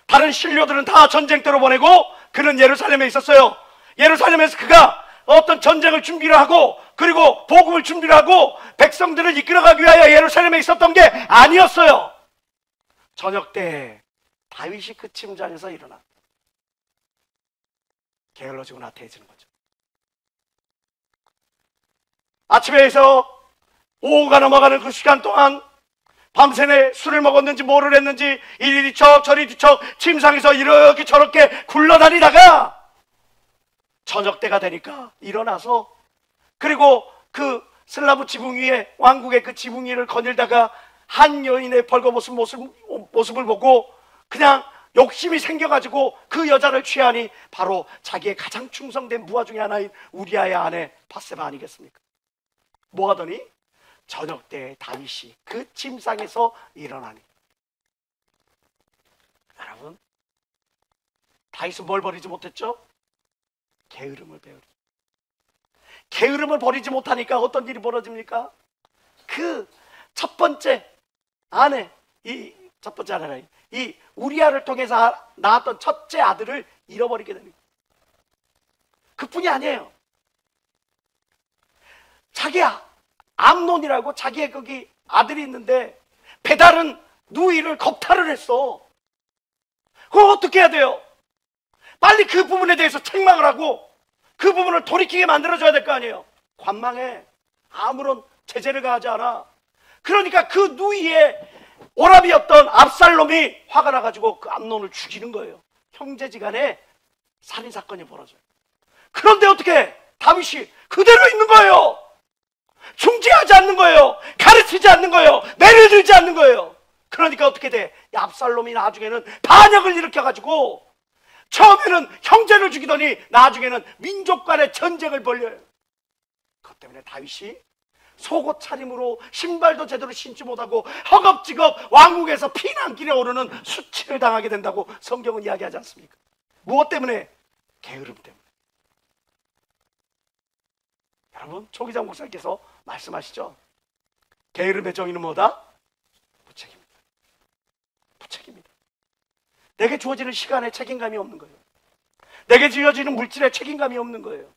다른 신료들은 다 전쟁터로 보내고 그는 예루살렘에 있었어요. 예루살렘에서 그가 어떤 전쟁을 준비를 하고 그리고 복음을 준비를 하고 백성들을 이끌어가기 위하여 예루살렘에 있었던 게 아니었어요. 저녁 때 다윗이 그 침장에서 일어나 게을러지고 나태해지는 거죠. 아침에서 오후가 넘어가는 그 시간 동안 밤새내 술을 먹었는지 뭐를 했는지 이리 뒤척 저리 뒤척 침상에서 이렇게 저렇게 굴러다니다가 저녁 때가 되니까 일어나서, 그리고 그 슬라브 지붕 위에, 왕국의 그 지붕 위를 거닐다가 한 여인의 벌거벗은 모습을 보고 그냥 욕심이 생겨가지고 그 여자를 취하니 바로 자기의 가장 충성된 부하 중에 하나인 우리아의 아내 바세바 아니겠습니까? 뭐 하더니 저녁 때 다윗이 그 침상에서 일어나니, 여러분, 다윗은 뭘 버리지 못했죠? 게으름을 배우리. 게으름을 버리지 못하니까 어떤 일이 벌어집니까? 그 첫 번째 아내, 이 첫 번째 아내가 이 우리아를 통해서 낳았던 첫째 아들을 잃어버리게 됩니다. 그뿐이 아니에요. 자기 암논이라고 자기의 거기 아들이 있는데 배다른 누이를 겁탈을 했어. 그럼 어떻게 해야 돼요? 빨리 그 부분에 대해서 책망을 하고 그 부분을 돌이키게 만들어줘야 될 거 아니에요. 관망해. 아무런 제재를 가하지 않아. 그러니까 그 누이의 오라비였던 압살롬이 화가 나가지고 그 암논을 죽이는 거예요. 형제지간에 살인사건이 벌어져요. 그런데 어떻게 다윗이 그대로 있는 거예요. 중지하지 않는 거예요. 가르치지 않는 거예요. 매를 들지 않는 거예요. 그러니까 어떻게 돼? 압살롬이 나중에는 반역을 일으켜가지고 처음에는 형제를 죽이더니 나중에는 민족 간의 전쟁을 벌려요. 그것 때문에 다윗이 속옷 차림으로 신발도 제대로 신지 못하고 허겁지겁 왕국에서 피난길에 오르는 수치를 당하게 된다고 성경은 이야기하지 않습니까? 무엇 때문에? 게으름 때문에. 여러분, 초기장 목사님께서 말씀하시죠. 게으름의 정의는 뭐다? 부책입니다. 부책입니다. 내게 주어지는 시간에 책임감이 없는 거예요. 내게 주어지는 물질에 책임감이 없는 거예요.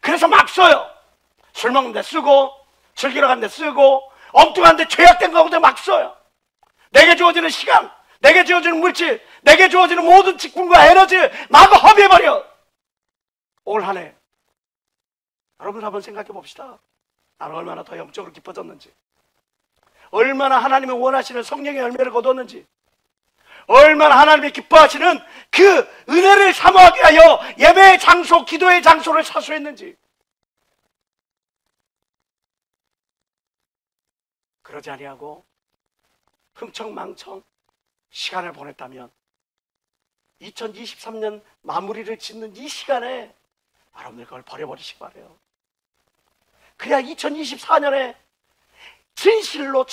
그래서 막 써요. 술 먹는 데 쓰고 즐기러 가는 데 쓰고 엉뚱한 데 죄악된 가운데 막 써요. 내게 주어지는 시간, 내게 주어지는 물질, 내게 주어지는 모든 직분과 에너지 마구 허비해버려. 올 한 해 여러분 한번 생각해 봅시다. 나는 얼마나 더 영적으로 깊어졌는지, 얼마나 하나님의 원하시는 성령의 열매를 거뒀는지, 얼마나 하나님이 기뻐하시는 그 은혜를 사모하기 위하여 예배의 장소, 기도의 장소를 사수했는지. 그러지 아니하고 흥청망청 시간을 보냈다면 2023년 마무리를 짓는 이 시간에 여러분들 그걸 버려버리시기 바라요. 그래야 2024년에 진실로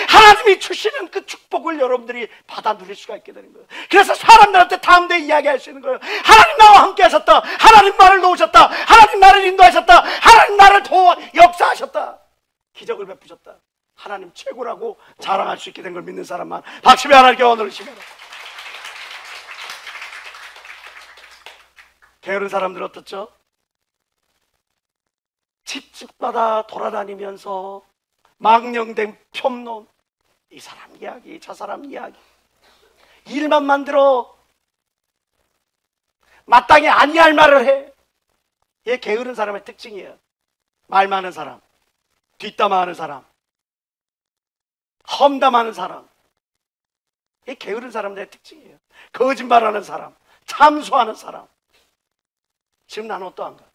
하나님이 주시는 그 축복을 여러분들이 받아 누릴 수가 있게 되는 거예요. 그래서 사람들한테 다음대 이야기할 수 있는 거예요. 하나님 나와 함께 하셨다. 하나님 나를 놓으셨다. 하나님 나를 인도하셨다. 하나님 나를 역사하셨다. 기적을 베푸셨다. 하나님 최고라고 자랑할 수 있게 된 걸 믿는 사람만 박수며 하나님께 원을 시켜라. 게으른 사람들 어떻죠? 집집마다 돌아다니면서 망령된 평론, 이 사람 이야기, 저 사람 이야기, 일만 만들어 마땅히 아니할 말을 해. 이게 게으른 사람의 특징이에요. 말 많은 사람, 뒷담화하는 사람, 험담하는 사람, 이게 게으른 사람들의 특징이에요. 거짓말하는 사람, 참소하는 사람. 지금 나는 어떠한가?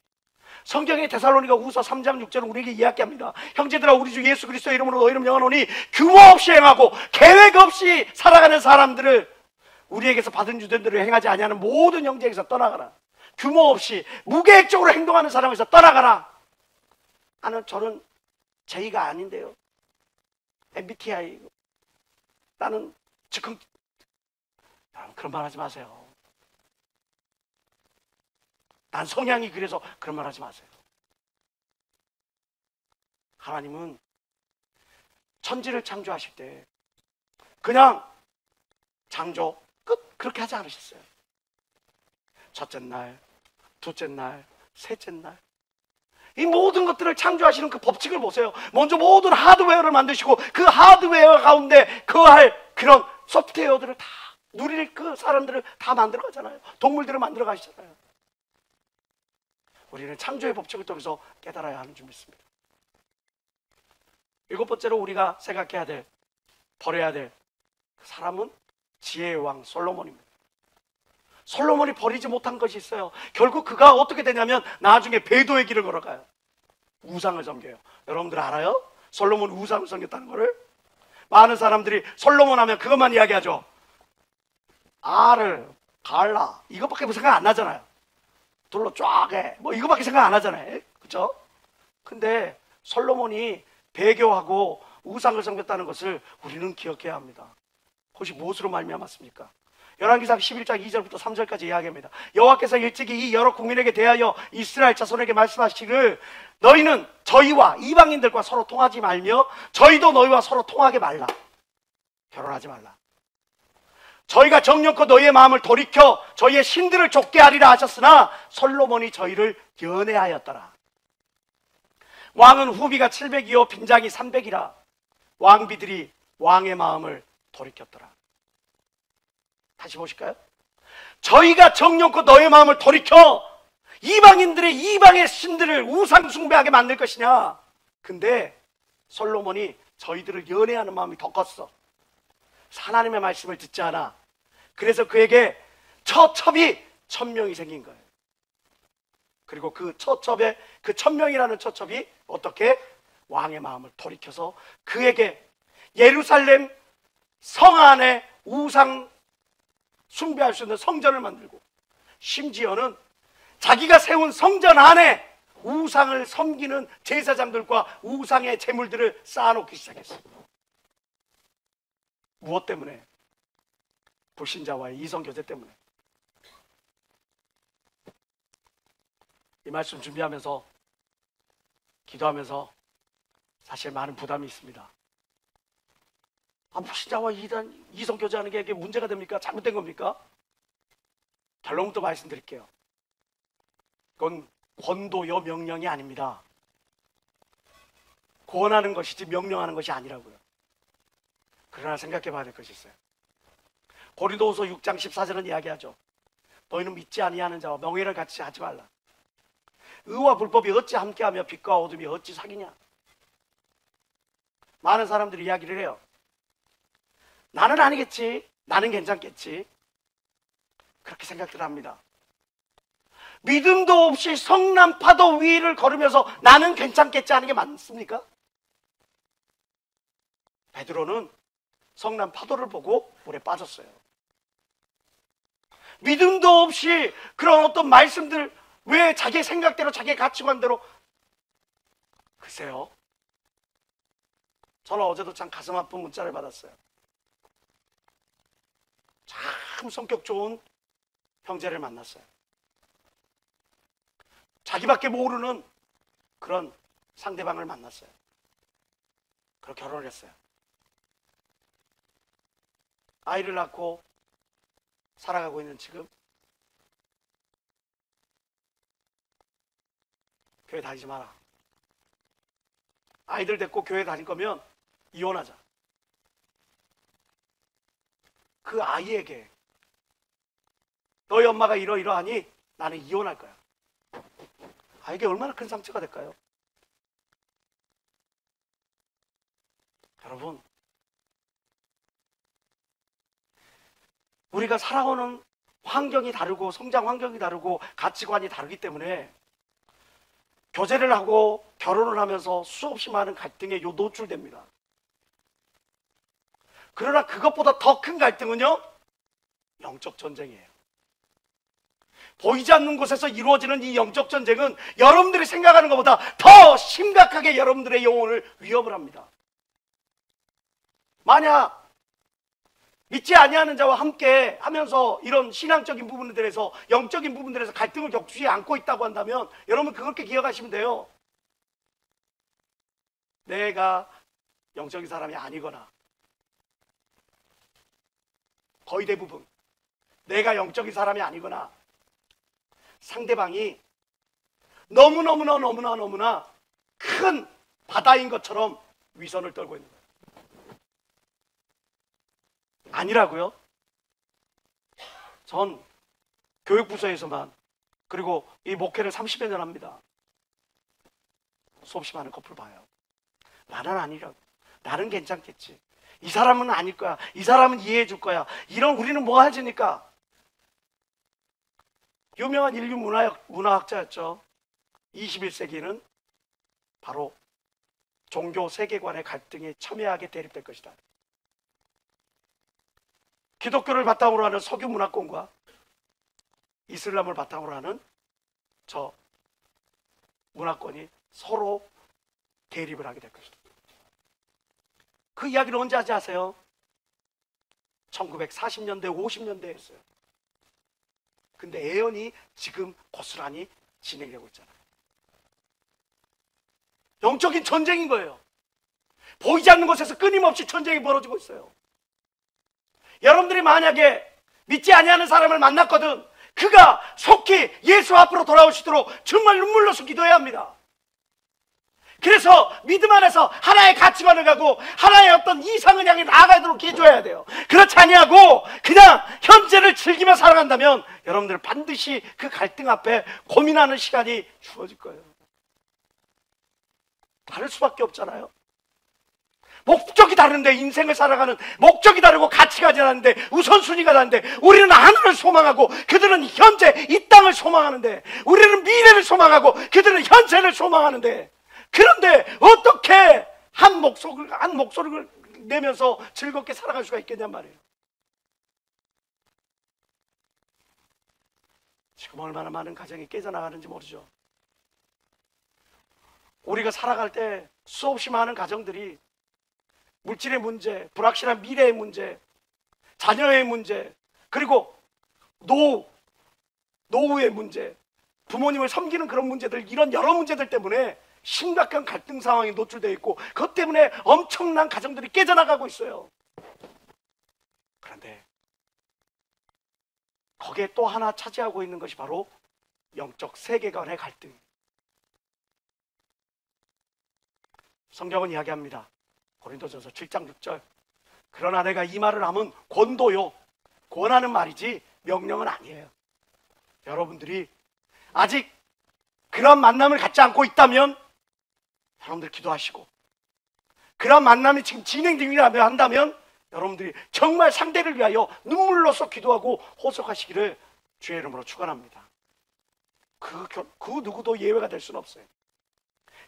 성경의 데살로니가 후서 3장 6절은 우리에게 이야기합니다. 형제들아, 우리 주 예수 그리스도의 이름으로 너희 이름 영원하노니 규모 없이 행하고 계획 없이 살아가는 사람들을, 우리에게서 받은 유전들을 행하지 아니하는 모든 형제에게서 떠나가라. 규모 없이 무계획적으로 행동하는 사람에서 떠나가라. 저는 J가 아닌데요. MBTI. 나는 즉흥. 여러분, 그런 말 하지 마세요. 난 성향이 그래서 그런 말 하지 마세요. 하나님은 천지를 창조하실 때 그냥 창조 끝 그렇게 하지 않으셨어요. 첫째 날, 둘째 날, 셋째 날, 이 모든 것들을 창조하시는 그 법칙을 보세요. 먼저 모든 하드웨어를 만드시고 그 하드웨어 가운데 거할 그런 소프트웨어들을 다 누릴 그 사람들을 다 만들어 가잖아요. 동물들을 만들어 가시잖아요. 우리는 창조의 법칙을 통해서 깨달아야 하는 줄 믿습니다. 일곱 번째로 우리가 생각해야 될, 버려야 될 그 사람은 지혜의 왕 솔로몬입니다. 솔로몬이 버리지 못한 것이 있어요. 결국 그가 어떻게 되냐면 나중에 배도의 길을 걸어가요. 우상을 섬겨요. 여러분들 알아요? 솔로몬 우상을 섬겼다는 거를? 많은 사람들이 솔로몬 하면 그것만 이야기하죠. 알을 갈라 이것밖에 생각 안 나잖아요. 둘로 쫙 해 뭐 이거밖에 생각 안 하잖아요. 그렇죠? 근데 솔로몬이 배교하고 우상을 섬겼다는 것을 우리는 기억해야 합니다. 그것이 무엇으로 말미암았습니까? 열왕기상 11장 2절부터 3절까지 이야기합니다. 여호와께서 일찍이 이 여러 국민에게 대하여 이스라엘 자손에게 말씀하시기를 너희는 저희와 이방인들과 서로 통하지 말며 저희도 너희와 서로 통하게 말라. 결혼하지 말라. 저희가 정령껏 너희의 마음을 돌이켜 저희의 신들을 좇게 하리라 하셨으나 솔로몬이 저희를 연애하였더라. 왕은 후비가 700이요 빈장이 300이라 왕비들이 왕의 마음을 돌이켰더라. 다시 보실까요? 저희가 정령껏 너의 마음을 돌이켜 이방인들의 이방의 신들을 우상 숭배하게 만들 것이냐. 근데 솔로몬이 저희들을 연애하는 마음이 더 컸어. 하나님의 말씀을 듣지 않아. 그래서 그에게 처첩이 1000명이 생긴 거예요. 그리고 그 처첩의 그 1000명이라는 처첩이 어떻게 왕의 마음을 돌이켜서 그에게 예루살렘 성 안에 우상 숭배할 수 있는 성전을 만들고 심지어는 자기가 세운 성전 안에 우상을 섬기는 제사장들과 우상의 제물들을 쌓아놓기 시작했어요. 무엇 때문에? 불신자와의 이성교제 때문에. 이 말씀 준비하면서 기도하면서 사실 많은 부담이 있습니다. 불신자와 이성교제하는 게 이게 문제가 됩니까? 잘못된 겁니까? 결론부터 말씀드릴게요. 그건 권도요 명령이 아닙니다. 권하는 것이지 명령하는 것이 아니라고요. 그러나 생각해 봐야 될 것이 있어요. 고린도후서 6장 14절은 이야기하죠. 너희는 믿지 아니하는 자와 명예를 같이 하지 말라. 의와 불법이 어찌 함께하며 빛과 어둠이 어찌 사귀냐. 많은 사람들이 이야기를 해요. 나는 아니겠지, 나는 괜찮겠지, 그렇게 생각들 합니다. 믿음도 없이 성난 파도 위를 걸으면서 나는 괜찮겠지 하는 게 맞습니까? 베드로는 성난 파도를 보고 물에 빠졌어요. 믿음도 없이 그런 어떤 말씀들, 왜 자기 생각대로 자기 가치관대로. 글쎄요, 저는 어제도 참 가슴 아픈 문자를 받았어요. 참 성격 좋은 형제를 만났어요. 자기밖에 모르는 그런 상대방을 만났어요. 그리고 결혼을 했어요. 아이를 낳고 살아가고 있는 지금 교회 다니지 마라. 아이들 데리고 교회 다닐 거면 이혼하자. 그 아이에게 너희 엄마가 이러이러하니 나는 이혼할 거야. 아이게 얼마나 큰 상처가 될까요? 여러분, 우리가 살아오는 환경이 다르고 성장 환경이 다르고 가치관이 다르기 때문에 교제를 하고 결혼을 하면서 수없이 많은 갈등에 노출됩니다. 그러나 그것보다 더 큰 갈등은요, 영적 전쟁이에요. 보이지 않는 곳에서 이루어지는 이 영적 전쟁은 여러분들이 생각하는 것보다 더 심각하게 여러분들의 영혼을 위협을 합니다. 만약 믿지 아니하는 자와 함께 하면서 이런 신앙적인 부분들에서, 영적인 부분들에서 갈등을 겪지 않고 있다고 한다면 여러분 그렇게 기억하시면 돼요. 내가 영적인 사람이 아니거나, 거의 대부분 내가 영적인 사람이 아니거나 상대방이 너무나 큰 바다인 것처럼 위선을 떨고 있는 거예요. 아니라고요? 전 교육부서에서만, 그리고 이 목회를 30여 년 합니다. 수없이 많은 커플 봐요. 나는 아니라고. 나는 괜찮겠지. 이 사람은 아닐 거야. 이 사람은 이해해 줄 거야. 이런 우리는 뭐 하지니까? 유명한 인류 문화학자였죠. 21세기는 바로 종교 세계관의 갈등에 첨예하게 대립될 것이다. 기독교를 바탕으로 하는 석유 문화권과 이슬람을 바탕으로 하는 저 문화권이 서로 대립을 하게 될 것이다. 그 이야기를 언제 하지 아세요? 1940년대, 50년대에 했어요. 근데 애연이 지금 고스란히 진행되고 있잖아요. 영적인 전쟁인 거예요. 보이지 않는 곳에서 끊임없이 전쟁이 벌어지고 있어요. 여러분들이 만약에 믿지 아니하는 사람을 만났거든, 그가 속히 예수 앞으로 돌아오시도록 정말 눈물로서 기도해야 합니다. 그래서 믿음 안에서 하나의 가치관을 가고 하나의 어떤 이상을 향해 나아가도록 해줘야 돼요. 그렇지 아니하고 그냥 현재를 즐기며 살아간다면 여러분들 반드시 그 갈등 앞에 고민하는 시간이 주어질 거예요. 다를 수밖에 없잖아요. 목적이 다른데, 인생을 살아가는 목적이 다르고 가치가 다른데, 우선순위가 다른데, 우리는 하늘을 소망하고 그들은 현재 이 땅을 소망하는데, 우리는 미래를 소망하고 그들은 현재를 소망하는데, 그런데 어떻게 한 목소리를 내면서 즐겁게 살아갈 수가 있겠냔 말이에요. 지금 얼마나 많은 가정이 깨져나가는지 모르죠. 우리가 살아갈 때 수없이 많은 가정들이 물질의 문제, 불확실한 미래의 문제, 자녀의 문제, 그리고 노후의 문제, 부모님을 섬기는 그런 문제들, 이런 여러 문제들 때문에 심각한 갈등 상황에 노출되어 있고, 그것 때문에 엄청난 가정들이 깨져나가고 있어요. 그런데 거기에 또 하나 차지하고 있는 것이 바로 영적 세계관의 갈등. 성경은 이야기합니다. 고린도전서 7장 6절. 그러나 내가 이 말을 하면 권도요, 권하는 말이지 명령은 아니에요. 여러분들이 아직 그런 만남을 갖지 않고 있다면 여러분들 기도하시고, 그런 만남이 지금 진행중이라면 한다면 여러분들이 정말 상대를 위하여 눈물로써 기도하고 호소하시기를 주의 이름으로 축원합니다. 그 누구도 예외가 될 수는 없어요.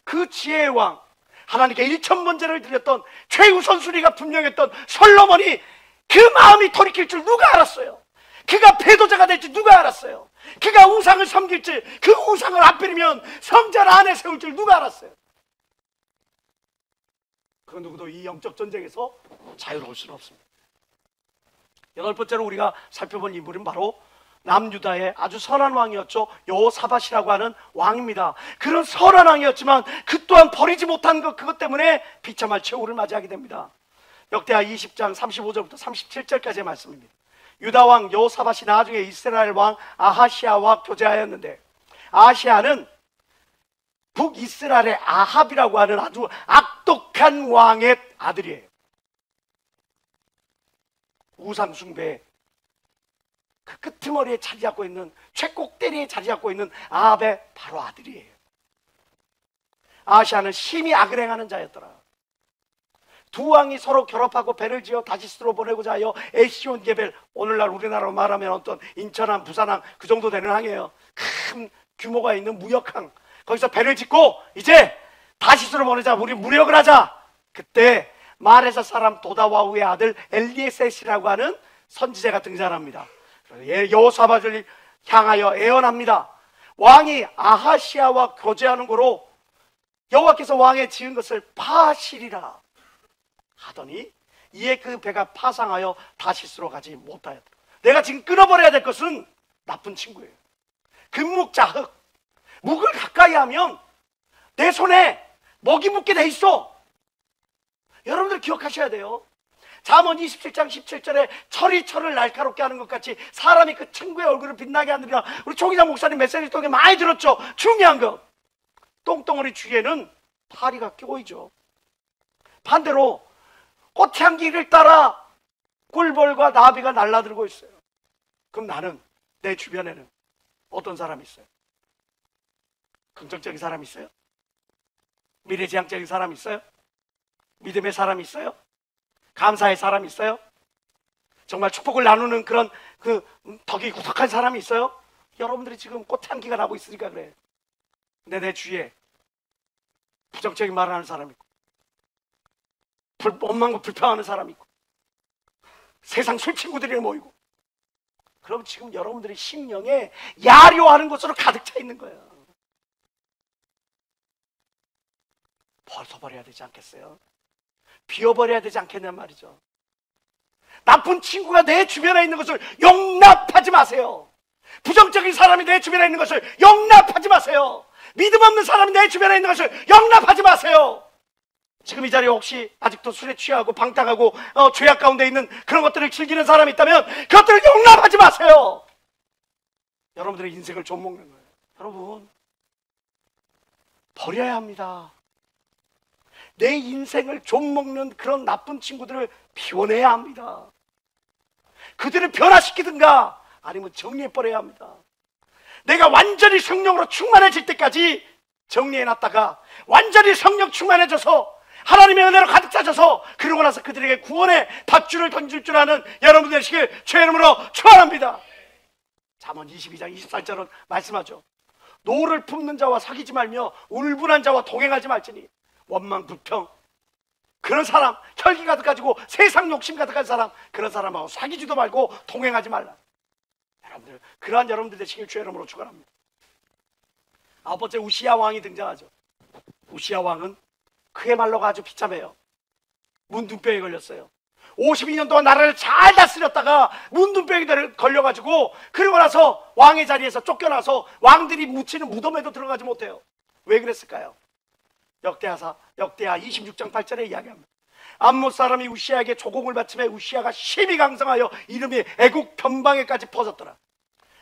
그 지혜의 왕, 하나님께 1,000번제를 드렸던 최우선순위가 분명했던 솔로몬이 그 마음이 돌이킬 줄 누가 알았어요? 그가 배도자가 될지 누가 알았어요? 그가 우상을 섬길지, 그 우상을 앞에리면 성전 안에 세울 줄 누가 알았어요? 그 누구도 이 영적 전쟁에서 자유로울 수는 없습니다. 8번째로 우리가 살펴본 인물은 바로 남유다의 아주 선한 왕이었죠. 여호사밧이라고 하는 왕입니다. 그런 선한 왕이었지만 그 또한 버리지 못한 그것 때문에 비참할 최후를 맞이하게 됩니다. 역대하 20장 35절부터 37절까지의 말씀입니다. 유다 왕 여호사밧이 나중에 이스라엘 왕 아하시아와 교제하였는데, 아하시아는 북이스라엘의 아합이라고 하는 아주 악독한 왕의 아들이에요. 우상숭배 그 끄트머리에 자리 잡고 있는, 최꼭대리에 자리 잡고 있는 아합의 바로 아들이에요. 아하시아는 심히 악을 행하는 자였더라. 두 왕이 서로 결합하고 배를 지어 다시스로 보내고자 하여 에시온 게벨, 오늘날 우리나라로 말하면 어떤 인천항, 부산항 그 정도 되는 항이에요. 큰 규모가 있는 무역항, 거기서 배를 짓고 이제 다시스로 보내자, 우리 무역을 하자. 그때 마레사 사람 도다와우의 아들 엘리에셋이라고 하는 선지자가 등장합니다. 여호사밧을 향하여 애원합니다. 왕이 아하시아와 교제하는 거로 여호와께서 왕에 지은 것을 파실이라 하더니 이에 그 배가 파상하여 다시스로 가지 못하였다. 내가 지금 끊어버려야 될 것은 나쁜 친구예요. 금묵자흑, 묵을 가까이 하면 내 손에 먹이 묻게 돼 있어. 여러분들 기억하셔야 돼요. 잠언 27장 17절에 철이 철을 날카롭게 하는 것 같이 사람이 그 친구의 얼굴을 빛나게 하느니라. 우리 조기자 목사님 메시지 통해 많이 들었죠. 중요한 것, 똥덩어리 주위에는 파리가 끼고있죠. 반대로 꽃향기를 따라 꿀벌과 나비가 날라들고 있어요. 그럼 나는, 내 주변에는 어떤 사람이 있어요? 긍정적인 사람이 있어요? 미래지향적인 사람이 있어요? 믿음의 사람이 있어요? 감사의 사람이 있어요? 정말 축복을 나누는 그런 덕이 구석한 사람이 있어요? 여러분들이 지금 꽃향기가 나고 있으니까 그래. 근데 내 주위에 부정적인 말을 하는 사람이 있고, 원망과 불평하는 사람이 있고, 세상 술친구들이 모이고, 그럼 지금 여러분들의 심령에 야려하는 것으로 가득 차 있는 거예요. 벗어버려야 되지 않겠어요? 비워버려야 되지 않겠냔 말이죠. 나쁜 친구가 내 주변에 있는 것을 용납하지 마세요. 부정적인 사람이 내 주변에 있는 것을 용납하지 마세요. 믿음 없는 사람이 내 주변에 있는 것을 용납하지 마세요. 지금 이 자리에 혹시 아직도 술에 취하고 방탕하고 죄악 가운데 있는 그런 것들을 즐기는 사람이 있다면 그것들을 용납하지 마세요. 여러분들의 인생을 좀먹는 거예요. 여러분, 버려야 합니다. 내 인생을 좀먹는 그런 나쁜 친구들을 비워내야 합니다. 그들을 변화시키든가 아니면 정리해버려야 합니다. 내가 완전히 성령으로 충만해질 때까지 정리해놨다가 완전히 성령 충만해져서 하나님의 은혜로 가득 차져서 그러고 나서 그들에게 구원의 밧줄을 던질 줄 아는 여러분 되시길 주의 이름으로 축원합니다. 잠언 22장 24절은 말씀하죠. 노를 품는 자와 사귀지 말며 울분한 자와 동행하지 말지니 원망 불평, 그런 사람, 혈기 가득가지고 세상 욕심 가득한 사람, 그런 사람하고 사귀지도 말고 동행하지 말라. 여러분들, 그러한 여러분들 되시길 주의 이름으로 축원합니다. 9번째, 우시야 왕이 등장하죠. 우시야 왕은 그야말로 아주 비참해요. 문둥병에 걸렸어요. 52년 동안 나라를 잘 다스렸다가 문둥병에 걸려가지고 그러고 나서 왕의 자리에서 쫓겨나서 왕들이 묻히는 무덤에도 들어가지 못해요. 왜 그랬을까요? 역대하 26장 8절에 이야기합니다. 암몬 사람이 우시야에게 조공을 바치매 우시야가 심히 강성하여 이름이 애국 변방에까지 퍼졌더라.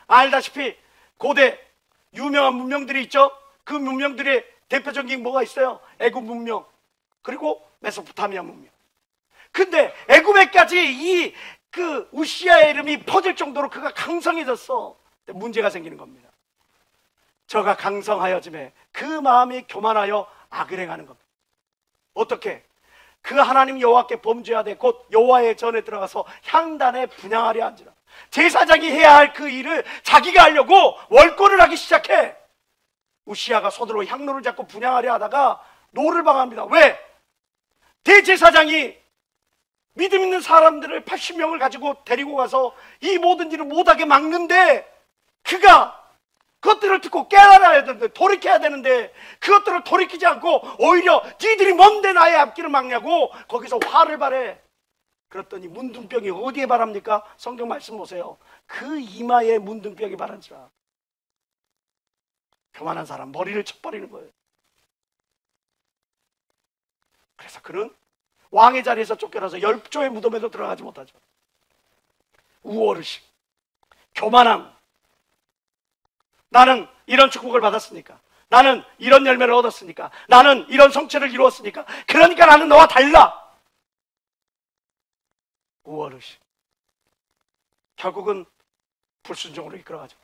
알다시피 고대 유명한 문명들이 있죠. 그 문명들의 대표적인 게 뭐가 있어요? 애국 문명, 그리고 메소포타미아 문명. 근데 애굽에까지 우시야의 이름이 퍼질 정도로 그가 강성해졌어. 문제가 생기는 겁니다. 저가 강성하여짐에 그 마음이 교만하여 악을 행하는 겁니다. 어떻게? 그 하나님 여호와께 범죄하되 곧 여호와의 전에 들어가서 향단에 분향하려 한지라. 제사장이 해야 할 그 일을 자기가 하려고 월권을 하기 시작해. 우시야가 손으로 향로를 잡고 분향하려 하다가 노를 방합니다. 왜? 대제사장이 믿음 있는 사람들을 80명을 가지고 데리고 가서 이 모든 일을 못하게 막는데 그가 그것들을 듣고 깨달아야 되는데, 돌이켜야 되는데 그것들을 돌이키지 않고 오히려 니들이 뭔데 나의 앞길을 막냐고 거기서 화를 발해. 그랬더니 문둥병이 어디에 바랍니까? 성경 말씀 보세요. 그 이마에 문둥병이 바란지라. 교만한 사람 머리를 쳐버리는 거예요. 그래서 그는 왕의 자리에서 쫓겨나서 열조의 무덤에도 들어가지 못하죠. 우월의식, 교만함. 나는 이런 축복을 받았으니까, 나는 이런 열매를 얻었으니까, 나는 이런 성취를 이루었으니까, 그러니까 나는 너와 달라. 우월의식. 결국은 불순종으로 이끌어가죠.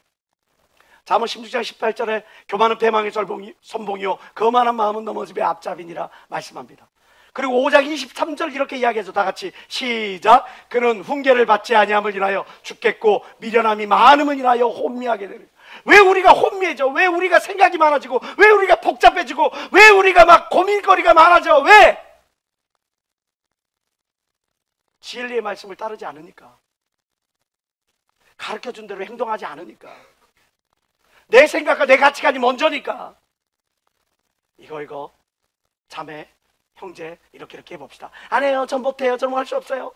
잠언 16장 18절에 교만은 배망의 선봉이요 거만한 마음은 넘어짐의 앞잡이니라 말씀합니다. 그리고 5장 23절 이렇게 이야기해서 다 같이 시작. 그는 훈계를 받지 아니함을 인하여 죽겠고 미련함이 많음을 인하여 혼미하게 되는. 왜 우리가 혼미해져? 왜 우리가 생각이 많아지고, 왜 우리가 복잡해지고, 왜 우리가 막 고민거리가 많아져? 왜? 진리의 말씀을 따르지 않으니까, 가르쳐준 대로 행동하지 않으니까, 내 생각과 내 가치관이 먼저니까. 이거 자매, 형제, 이렇게 해봅시다. 안 해요, 전 못해요, 저는 할 수 없어요.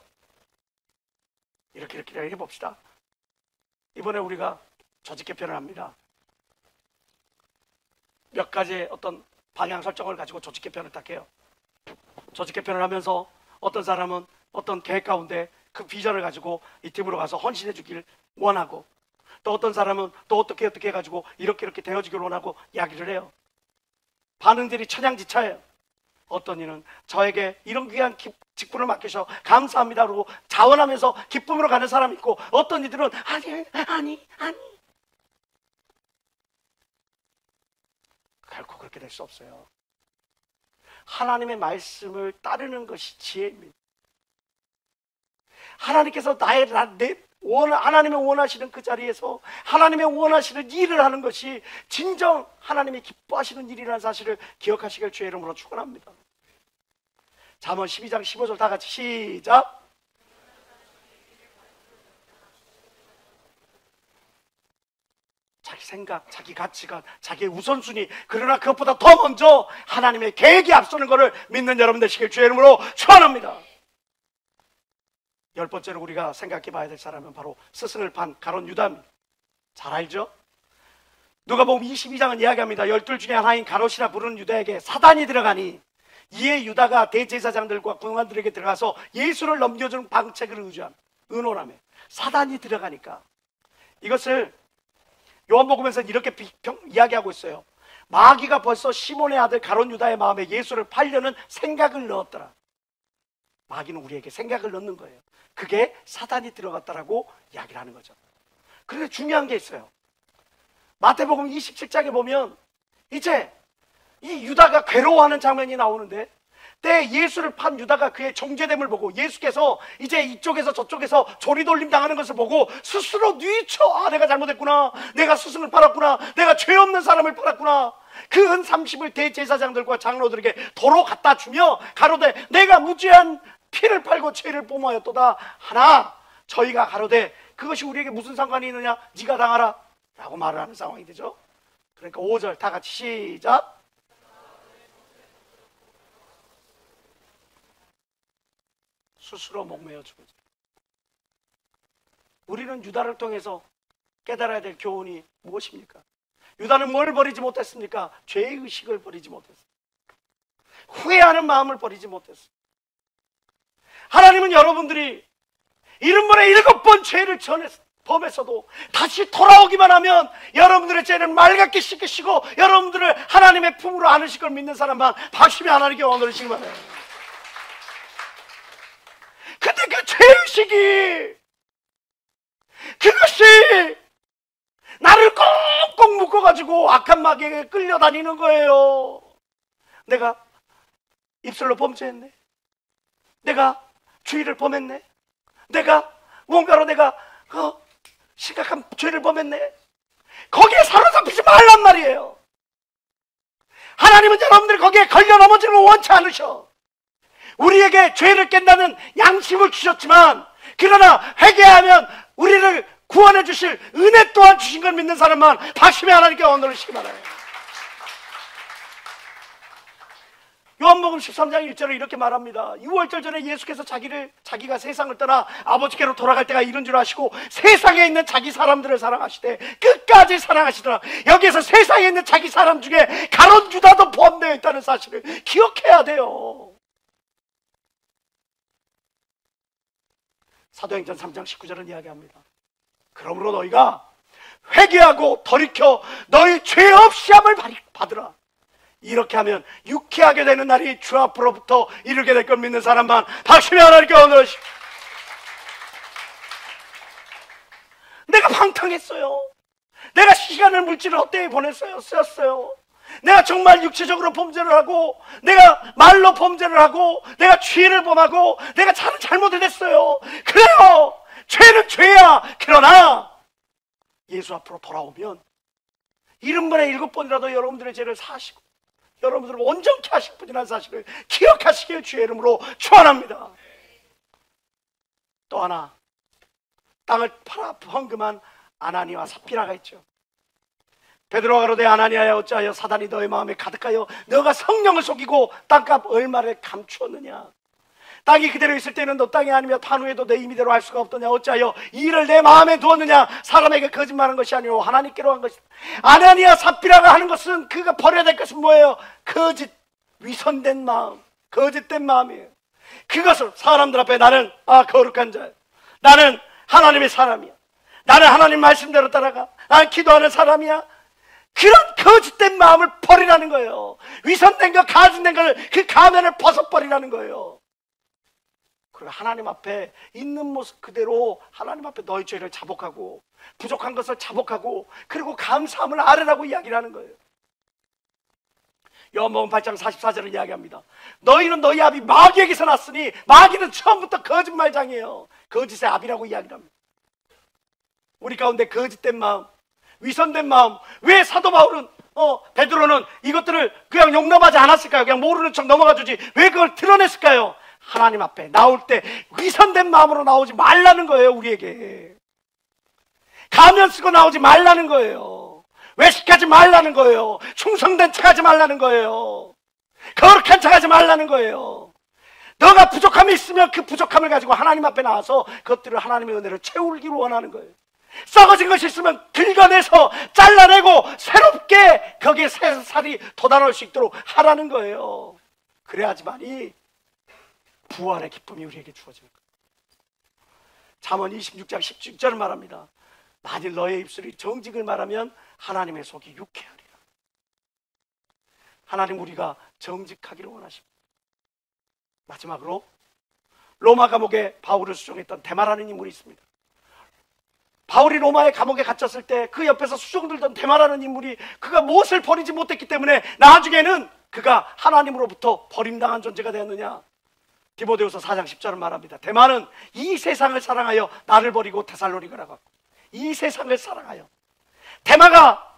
이렇게 해봅시다. 이번에 우리가 조직 개편을 합니다. 몇 가지의 어떤 방향 설정을 가지고 조직 개편을 딱 해요. 조직 개편을 하면서 어떤 사람은 어떤 계획 가운데 그 비전을 가지고 이 팀으로 가서 헌신해 주길 원하고, 또 어떤 사람은 또 어떻게 해가지고 이렇게 되어지길 원하고 이야기를 해요. 반응들이 천양지차예요. 어떤 이는 저에게 이런 귀한 직분을 맡기셔 감사합니다 그러고 자원하면서 기쁨으로 가는 사람이 있고, 어떤 이들은 아니 결코 그렇게 될 수 없어요. 하나님의 말씀을 따르는 것이 지혜입니다. 하나님께서 하나님의 원하시는 그 자리에서 하나님의 원하시는 일을 하는 것이 진정 하나님이 기뻐하시는 일이라는 사실을 기억하시길 주의 이름으로 축원합니다. 잠언 12장 15절 다 같이 시작. 자기 생각, 자기 가치관, 자기의 우선순위, 그러나 그것보다 더 먼저 하나님의 계획이 앞서는 것을 믿는 여러분 되시길 주의 이름으로 축원합니다. 열 번째로 우리가 생각해 봐야 될 사람은 바로 스승을 판 가룟 유다입니다. 잘 알죠? 누가복음 22장은 이야기합니다. 12 중에 하나인 가롯이라 부르는 유다에게 사단이 들어가니 이에 유다가 대제사장들과 군관들에게 들어가서 예수를 넘겨주는 방책을 의논하며 사단이 들어가니까, 이것을 요한복음에서는 이렇게 이야기하고 있어요. 마귀가 벌써 시몬의 아들 가룟 유다의 마음에 예수를 팔려는 생각을 넣었더라. 마귀는 우리에게 생각을 넣는 거예요. 그게 사단이 들어갔다라고 이야기를 하는 거죠. 그런데 중요한 게 있어요. 마태복음 27장에 보면 이제 이 유다가 괴로워하는 장면이 나오는데, 때 예수를 판 유다가 그의 정죄됨을 보고 예수께서 이제 이쪽에서 저쪽에서 조리돌림 당하는 것을 보고 스스로 뉘쳐, 아, 내가 잘못했구나, 내가 스승을 팔았구나, 내가 죄 없는 사람을 팔았구나, 그 은 30을 대제사장들과 장로들에게 도로 갖다 주며 가로되 내가 무죄한 피를 팔고 죄를 뽀모하였도다 하나 저희가 가로되 그것이 우리에게 무슨 상관이 있느냐, 네가 당하라 라고 말을 하는 상황이 되죠. 그러니까 5절 다 같이 시작. 스스로 목매어 죽으죠. 우리는 유다를 통해서 깨달아야 될 교훈이 무엇입니까? 유다는 뭘 버리지 못했습니까? 죄의식을 버리지 못했어요. 후회하는 마음을 버리지 못했어요. 하나님은 여러분들이 70번에 7번 죄를 범했어도 다시 돌아오기만 하면 여러분들의 죄를 맑게 씻기시고 여러분들을 하나님의 품으로 안으실 걸 믿는 사람만 박심히 하나님께 원하시기 바라요. 근데 그 죄의식이, 그것이 나를 꽁꽁 묶어가지고 악한 마귀에게 끌려다니는 거예요. 내가 입술로 범죄했네, 내가 주의를 범했네, 내가 뭔가로 내가 심각한 죄를 범했네, 거기에 사로잡히지 말란 말이에요. 하나님은 여러분들이 거기에 걸려 넘어지는 걸 원치 않으셔. 우리에게 죄를 깬다는 양심을 주셨지만, 그러나 회개하면 우리를 구원해 주실 은혜 또한 주신 걸 믿는 사람만 박심히 하나님께 원하시기 바라요. 요한복음 13장 1절에 이렇게 말합니다. 6월절 전에 예수께서 자기가 세상을 떠나 아버지께로 돌아갈 때가 이른 줄 아시고 세상에 있는 자기 사람들을 사랑하시되 끝까지 사랑하시더라. 여기에서 세상에 있는 자기 사람 중에 가룟 유다도 포함되어 있다는 사실을 기억해야 돼요. 사도행전 3장 19절은 이야기합니다. 그러므로 너희가 회개하고 돌이켜 너희 죄 없이 함을 받으라. 이렇게 하면 유쾌하게 되는 날이 주 앞으로부터 이르게 될 걸 믿는 사람만 박심히 하나님께 원하시오. 내가 방탕했어요. 내가 시간을 물질을 헛되이 쓰였어요. 내가 정말 육체적으로 범죄를 하고, 내가 말로 범죄를 하고, 내가 죄를 범하고, 내가 잘못을 했어요. 그래요, 죄는 죄야. 그러나 예수 앞으로 돌아오면 70번에 7번이라도 여러분들의 죄를 사하시고 여러분들을 온전케 하실 분이라는 사실을 기억하시길 주의 이름으로 축원합니다. 또 하나, 땅을 팔아 헌금한 아나니와 삽비라가 있죠. 베드로가 가로되 아나니아야 어찌하여 사단이 너의 마음에 가득하여 너가 성령을 속이고 땅값 얼마를 감추었느냐. 땅이 그대로 있을 때는 너 땅이 아니며 탄후에도 내 임의대로 할 수가 없더냐. 어찌하여 이 일을 내 마음에 두었느냐. 사람에게 거짓말하는 것이 아니오 하나님께로 한 것이다. 아나니아 삽비라가 하는 것은, 그가 버려야 될 것은 뭐예요? 거짓, 위선된 마음, 거짓된 마음이에요. 그것을 사람들 앞에 나는 거룩한 자야, 나는 하나님의 사람이야, 나는 하나님 말씀대로 따라가, 나는 기도하는 사람이야, 그런 거짓된 마음을 버리라는 거예요. 위선된 것, 가증된 걸, 그 가면을 벗어버리라는 거예요. 그리고 하나님 앞에 있는 모습 그대로 하나님 앞에 너희 죄를 자복하고 부족한 것을 자복하고 그리고 감사함을 아뢰라고 이야기를 하는 거예요. 요한복음 8장 44절을 이야기합니다. 너희는 너희 아비 마귀에게서 났으니 마귀는 처음부터 거짓말장이에요. 거짓의 아비라고 이야기를 합니다. 우리 가운데 거짓된 마음, 위선된 마음, 왜 사도 바울은 베드로는 이것들을 그냥 용납하지 않았을까요? 그냥 모르는 척 넘어가 주지 왜 그걸 드러냈을까요? 하나님 앞에 나올 때 위선된 마음으로 나오지 말라는 거예요. 우리에게 가면 쓰고 나오지 말라는 거예요. 외식하지 말라는 거예요. 충성된 척하지 말라는 거예요. 거룩한 척하지 말라는 거예요. 너가 부족함이 있으면 그 부족함을 가지고 하나님 앞에 나와서 그것들을 하나님의 은혜로 채우기를 원하는 거예요. 썩어진 것이 있으면 긁어내서 잘라내고 새롭게 거기에 새 살이 돋아날 수 있도록 하라는 거예요. 그래야지만이 부활의 기쁨이 우리에게 주어지는 거예요. 잠언 26장 17절을 말합니다. 만일 너의 입술이 정직을 말하면 하나님의 속이 유쾌하리라. 하나님 우리가 정직하기를 원하십니다. 마지막으로 로마 감옥에 바울을 수종했던 데마라는 인물이 있습니다. 바울이 로마의 감옥에 갇혔을 때 그 옆에서 수종들던 데마라는 인물이 그가 무엇을 버리지 못했기 때문에 나중에는 그가 하나님으로부터 버림당한 존재가 되었느냐. 디모데후서 4장 10절은 말합니다. 데마는 이 세상을 사랑하여 나를 버리고 데살로니가라고 하고, 이 세상을 사랑하여. 데마가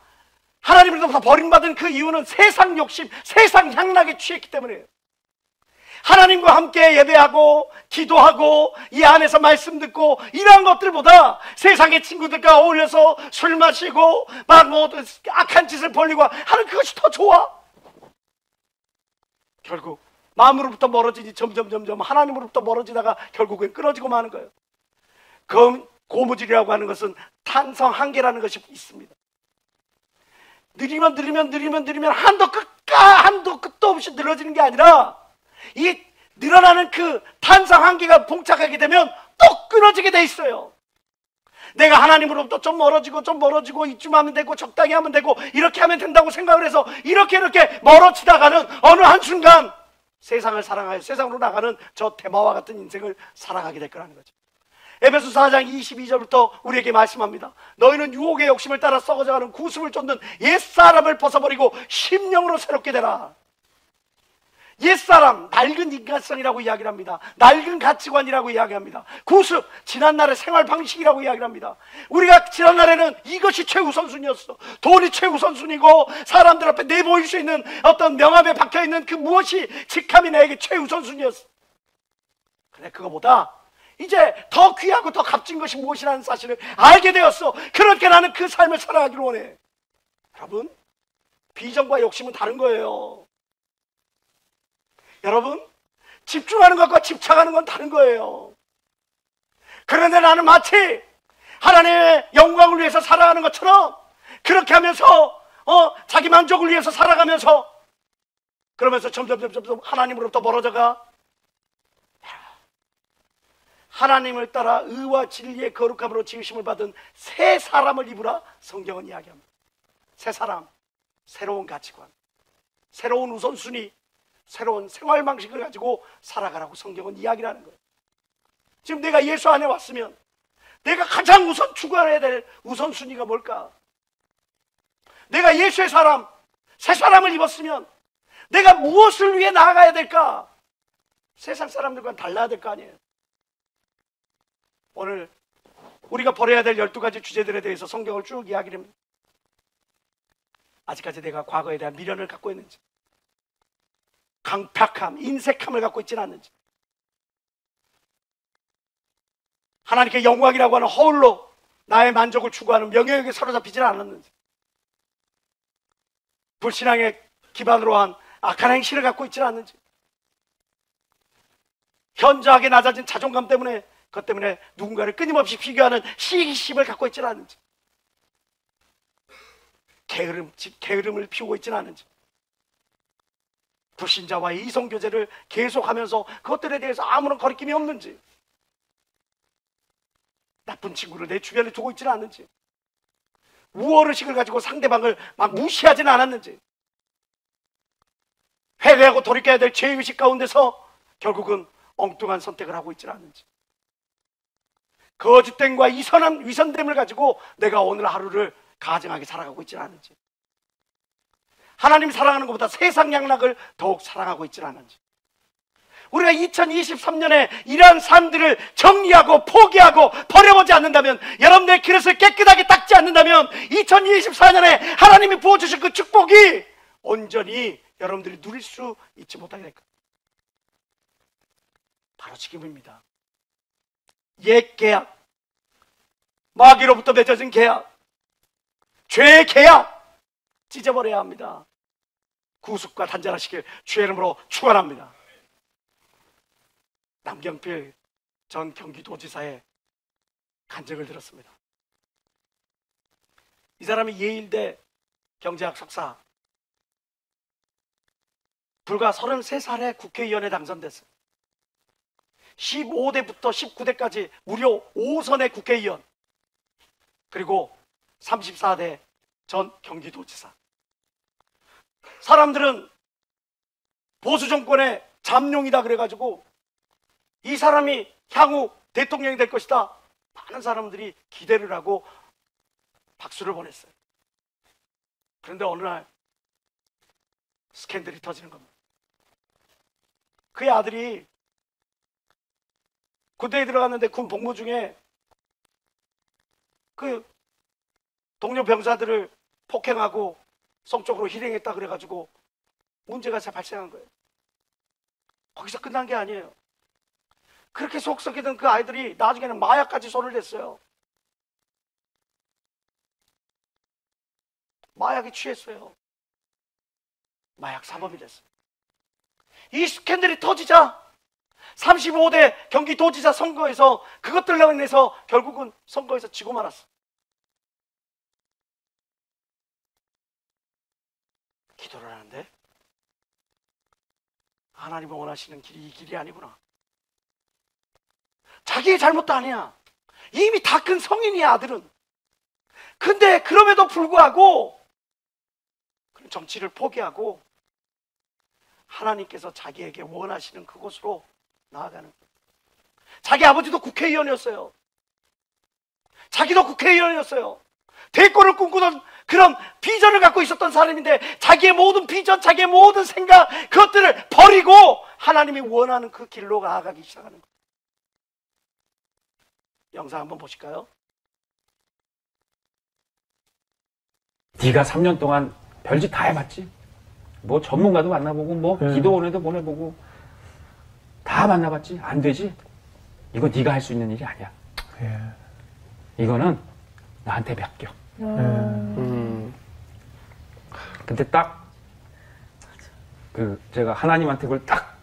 하나님으로부터 버림받은 그 이유는 세상 욕심, 세상 향락에 취했기 때문이에요. 하나님과 함께 예배하고 기도하고 이 안에서 말씀 듣고 이러한 것들보다 세상의 친구들과 어울려서 술 마시고 막 악한 짓을 벌리고 하는 그것이 더 좋아. 결국 마음으로부터 멀어지니 점점 하나님으로부터 멀어지다가 결국엔 끊어지고 마는 거예요. 고무줄이라고 하는 것은 탄성 한계라는 것이 있습니다. 느리면 한도 끝도 없이 늘어지는 게 아니라 이 늘어나는 그 탄성 한계가 봉착하게 되면 또 끊어지게 돼 있어요. 내가 하나님으로부터 좀 멀어지고 이쯤 하면 되고 적당히 하면 되고 이렇게 하면 된다고 생각을 해서 이렇게 멀어지다가는 어느 한순간 세상을 사랑하여 세상으로 나가는 저 데마와 같은 인생을 살아가게 될 거라는 거죠. 에베소 4장 22절부터 우리에게 말씀합니다. 너희는 유혹의 욕심을 따라 썩어져가는 구습을 쫓는 옛사람을 벗어버리고 심령으로 새롭게 되라. 옛사람, 낡은 인간성이라고 이야기를 합니다. 낡은 가치관이라고 이야기합니다. 구습, 지난날의 생활 방식이라고 이야기를 합니다. 우리가 지난날에는 이것이 최우선순위였어. 돈이 최우선순위고 사람들 앞에 내보일 수 있는 어떤 명함에 박혀있는 그 무엇이 직함이 나에게 최우선순위였어. 근데 그거보다 이제 더 귀하고 더 값진 것이 무엇이라는 사실을 알게 되었어. 그렇게 나는 그 삶을 살아가기를 원해. 여러분, 비전과 욕심은 다른 거예요. 여러분, 집중하는 것과 집착하는 건 다른 거예요. 그런데 나는 마치 하나님의 영광을 위해서 살아가는 것처럼 그렇게 하면서 자기 만족을 위해서 살아가면서 그러면서 점점 하나님으로부터 멀어져가. 하나님을 따라 의와 진리의 거룩함으로 지으심을 받은 새 사람을 입으라 성경은 이야기합니다. 새 사람, 새로운 가치관, 새로운 우선순위, 새로운 생활 방식을 가지고 살아가라고 성경은 이야기를 하는 거예요. 지금 내가 예수 안에 왔으면 내가 가장 우선 추구해야 될 우선순위가 뭘까? 내가 예수의 사람, 새 사람을 입었으면 내가 무엇을 위해 나아가야 될까? 세상 사람들과는 달라야 될 거 아니에요. 오늘 우리가 버려야 될 12가지 주제들에 대해서 성경을 쭉 이야기를 합니다. 아직까지 내가 과거에 대한 미련을 갖고 있는지, 강팍함, 인색함을 갖고 있지는 않는지, 하나님께 영광이라고 하는 허울로 나의 만족을 추구하는 명예욕에 사로잡히지는 않았는지, 불신앙의 기반으로 한 악한 행실을 갖고 있지는 않는지, 현저하게 낮아진 자존감 때문에 그것 때문에 누군가를 끊임없이 비교하는 시기심을 갖고 있지는 않는지, 게으름을 피우고 있지는 않는지, 불신자와의 이성교제를 계속하면서 그것들에 대해서 아무런 거리낌이 없는지, 나쁜 친구를 내 주변에 두고 있지는 않는지, 우월의식을 가지고 상대방을 막 무시하지는 않았는지, 회개하고 돌이켜야 될 죄의식 가운데서 결국은 엉뚱한 선택을 하고 있지는 않는지, 거짓됨과 위선됨을 가지고 내가 오늘 하루를 가증하게 살아가고 있지는 않은지, 하나님 사랑하는 것보다 세상 양락을 더욱 사랑하고 있지 않은지, 우리가 2023년에 이러한 삶들을 정리하고 포기하고 버려보지 않는다면, 여러분들의 그릇을 깨끗하게 닦지 않는다면 2024년에 하나님이 부어주신 그 축복이 온전히 여러분들이 누릴 수 있지 못하게 될 거예요. 바로 지금입니다. 옛 계약, 마귀로부터 맺어진 계약, 죄의 계약 찢어버려야 합니다. 구속과 단절하시길 주의 이름으로 축원합니다. 남경필 전 경기도지사의 간증을 들었습니다. 이 사람이 예일대 경제학 석사, 불과 33살에 국회의원에 당선됐어요. 15대부터 19대까지 무려 5선의 국회의원, 그리고 34대 전 경기도지사. 사람들은 보수 정권의 잠룡이다 그래가지고 이 사람이 향후 대통령이 될 것이다, 많은 사람들이 기대를 하고 박수를 보냈어요. 그런데 어느 날 스캔들이 터지는 겁니다. 그의 아들이 군대에 들어갔는데 군 복무 중에 그 동료 병사들을 폭행하고 성적으로 희롱했다 그래가지고 문제가 발생한 거예요. 거기서 끝난 게 아니에요. 그렇게 속썩이던 그 아이들이 나중에는 마약까지 손을 댔어요. 마약에 취했어요. 마약 사범이 됐어요. 이 스캔들이 터지자 35대 경기도지사 선거에서 그것들로 인해서 결국은 선거에서 지고 말았어. 기도를 하는데 하나님이 원하시는 길이 이 길이 아니구나. 자기의 잘못도 아니야. 이미 다 큰 성인이야, 아들은. 근데 그럼에도 불구하고 정치를 포기하고 하나님께서 자기에게 원하시는 그곳으로 나아가는 거예요. 자기 아버지도 국회의원이었어요. 자기도 국회의원이었어요. 대권을 꿈꾸던 그런 비전을 갖고 있었던 사람인데 자기의 모든 비전, 자기의 모든 생각, 그것들을 버리고 하나님이 원하는 그 길로 나아가기 시작하는 거예요. 영상 한번 보실까요? 네가 3년 동안 별짓 다 해봤지? 뭐 전문가도 만나보고 뭐 기도원에도 보내보고 다 만나봤지? 안 되지? 이거 네가 할 수 있는 일이 아니야. 이거는 나한테 맡겨. 근데 딱 제가 하나님한테 그걸 딱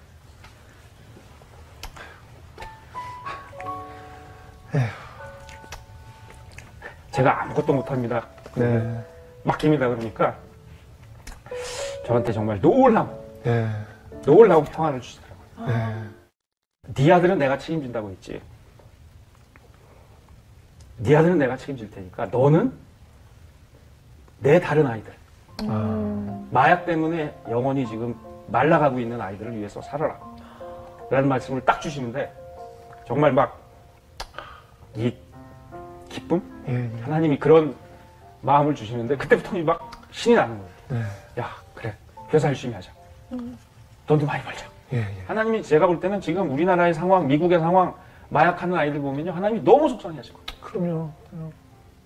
제가 아무것도 못합니다. 맡깁니다. 그러니까 저한테 정말 놀라운 평안을 주시더라고요. 네 아들은 내가 책임진다고 했지. 네 아들은 내가 책임질 테니까 너는 내 다른 아이들, 마약 때문에 영원히 지금 말라가고 있는 아이들을 위해서 살아라 라는 말씀을 딱 주시는데 정말 막 이 기쁨? 하나님이 그런 마음을 주시는데 그때부터 막 신이 나는 거예요. 야, 그래, 회사 열심히 하자. 돈도 많이 벌자. 하나님이 제가 볼 때는 지금 우리나라의 상황, 미국의 상황, 마약하는 아이들 보면요, 하나님이 너무 속상해 하실 거예요. 그럼요.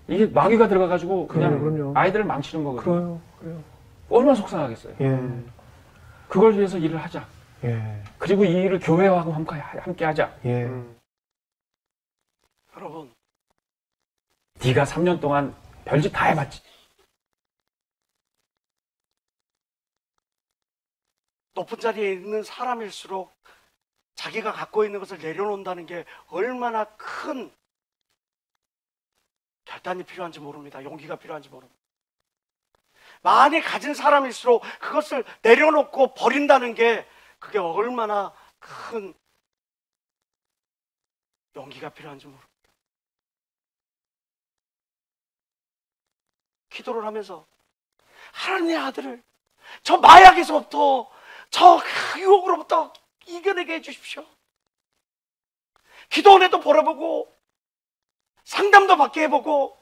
이게 마귀가 들어가가지고 그냥 그럼요. 아이들을 망치는 거거든요. 그래요. 얼마나 속상하겠어요. 그걸 위해서 일을 하자. 그리고 이 일을 교회와 함께 하자. 여러분, 네가 3년 동안 별짓 다 해봤지. 높은 자리에 있는 사람일수록 자기가 갖고 있는 것을 내려놓는다는 게 얼마나 큰 결단이 필요한지 모릅니다. 용기가 필요한지 모릅니다. 많이 가진 사람일수록 그것을 내려놓고 버린다는 게 그게 얼마나 큰 용기가 필요한지 모릅니다. 기도를 하면서 하나님의 아들을 저 마약에서부터 저 유혹으로부터 이겨내게 해주십시오. 기도원에도 보러보고 상담도 받게 해보고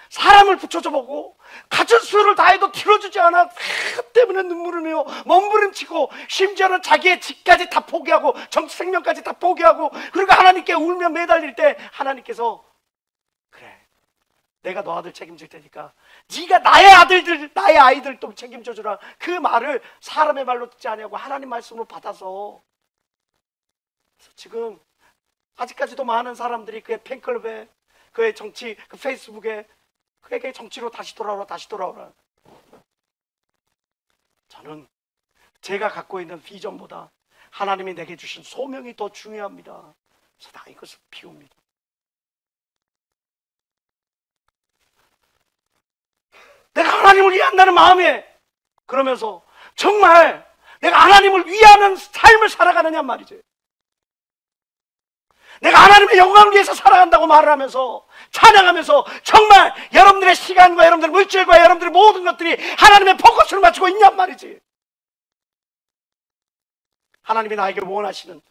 사람을 붙여줘 보고 가진 수를 다해도 들어주지 않아. 그 때문에 눈물을 흘려 몸부림치고 심지어는 자기의 집까지 다 포기하고 정치 생명까지 다 포기하고 그리고 하나님께 울며 매달릴 때 하나님께서 그래, 내가 너 아들 책임질 테니까 네가 나의 아이들 좀 책임져 주라. 그 말을 사람의 말로 듣지 아니하고 하나님 말씀으로 받아서 지금 아직까지도 많은 사람들이 그의 팬클럽에, 그의 정치, 그 페이스북에 그에게 정치로 다시 돌아오라. 저는 제가 갖고 있는 비전보다 하나님이 내게 주신 소명이 더 중요합니다. 그래서 나 이것을 피웁니다. 내가 하나님을 위한다는 마음에 그러면서 정말 내가 하나님을 위하는 삶을 살아가느냐 말이지. 내가 하나님의 영광을 위해서 살아간다고 말을 하면서 찬양하면서 정말 여러분들의 시간과 여러분들의 물질과 여러분들의 모든 것들이 하나님의 포커스를 맞추고 있냔 말이지. 하나님이 나에게 원하시는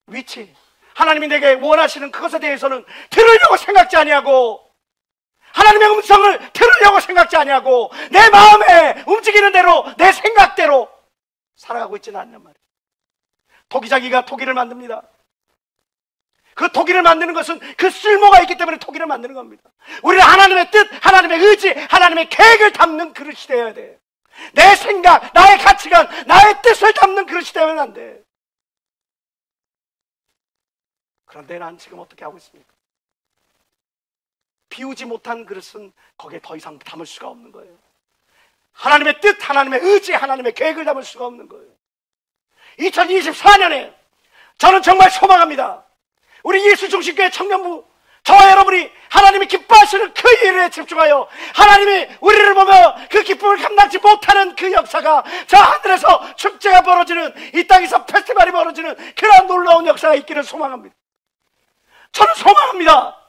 위치, 하나님이 내게 원하시는 그것에 대해서는 들으려고 생각지 아니하고 하나님의 음성을 들으려고 생각지 아니하고 내 마음에 움직이는 대로 내 생각대로 살아가고 있지는 않냔 말이에요. 토기장이가 토기를 만듭니다. 그 토기를 만드는 것은 그 쓸모가 있기 때문에 토기를 만드는 겁니다. 우리는 하나님의 뜻, 하나님의 의지, 하나님의 계획을 담는 그릇이 되어야 돼. 내 생각, 나의 가치관, 나의 뜻을 담는 그릇이 되면 안 돼. 그런데 난 지금 어떻게 하고 있습니까? 비우지 못한 그릇은 거기에 더 이상 담을 수가 없는 거예요. 하나님의 뜻, 하나님의 의지, 하나님의 계획을 담을 수가 없는 거예요. 2024년에 저는 정말 소망합니다. 우리 예수중심교회 청년부, 저와 여러분이 하나님이 기뻐하시는 그 일에 집중하여 하나님이 우리를 보며 그 기쁨을 감당치 못하는 그 역사가 저 하늘에서 축제가 벌어지는, 이 땅에서 페스티벌이 벌어지는 그런 놀라운 역사가 있기를 소망합니다. 저는 소망합니다.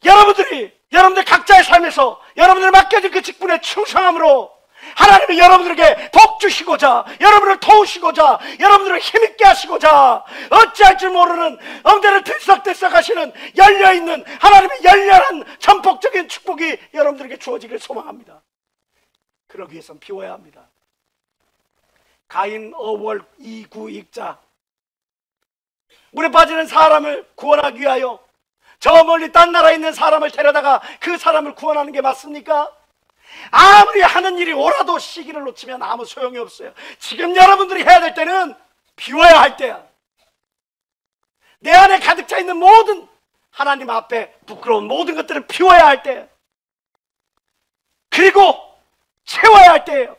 여러분들 각자의 삶에서 여러분들 맡겨진 그 직분에 충성함으로 하나님이 여러분들에게 복 주시고자, 여러분을 도우시고자, 여러분들을 힘있게 하시고자 어찌할 줄 모르는 엉대를 들썩들썩 하시는 열려있는 하나님의 열렬한 전폭적인 축복이 여러분들에게 주어지기를 소망합니다. 그러기 위해서는 비워야 합니다. 가인 어월 이구 익자, 물에 빠지는 사람을 구원하기 위하여 저 멀리 딴 나라에 있는 사람을 데려다가 그 사람을 구원하는 게 맞습니까? 아무리 하는 일이 오라도 시기를 놓치면 아무 소용이 없어요. 지금 여러분들이 해야 될 때는 비워야 할 때야. 내 안에 가득 차 있는 모든 하나님 앞에 부끄러운 모든 것들을 비워야 할 때예요. 그리고 채워야 할 때예요.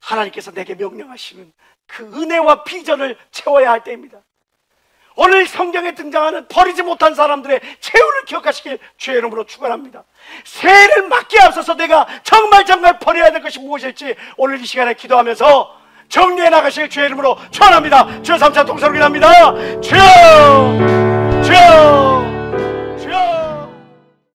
하나님께서 내게 명령하시는 그 은혜와 비전을 채워야 할 때입니다. 오늘 성경에 등장하는 버리지 못한 사람들의 최후를 기억하시길 주의 이름으로 축원합니다. 새해를 맞기에 앞서서 내가 정말 버려야 될 것이 무엇일지 오늘 이 시간에 기도하면서 정리해 나가실 주의 이름으로 축원합니다. 주여 삼차 동서로 기도합니다. 주여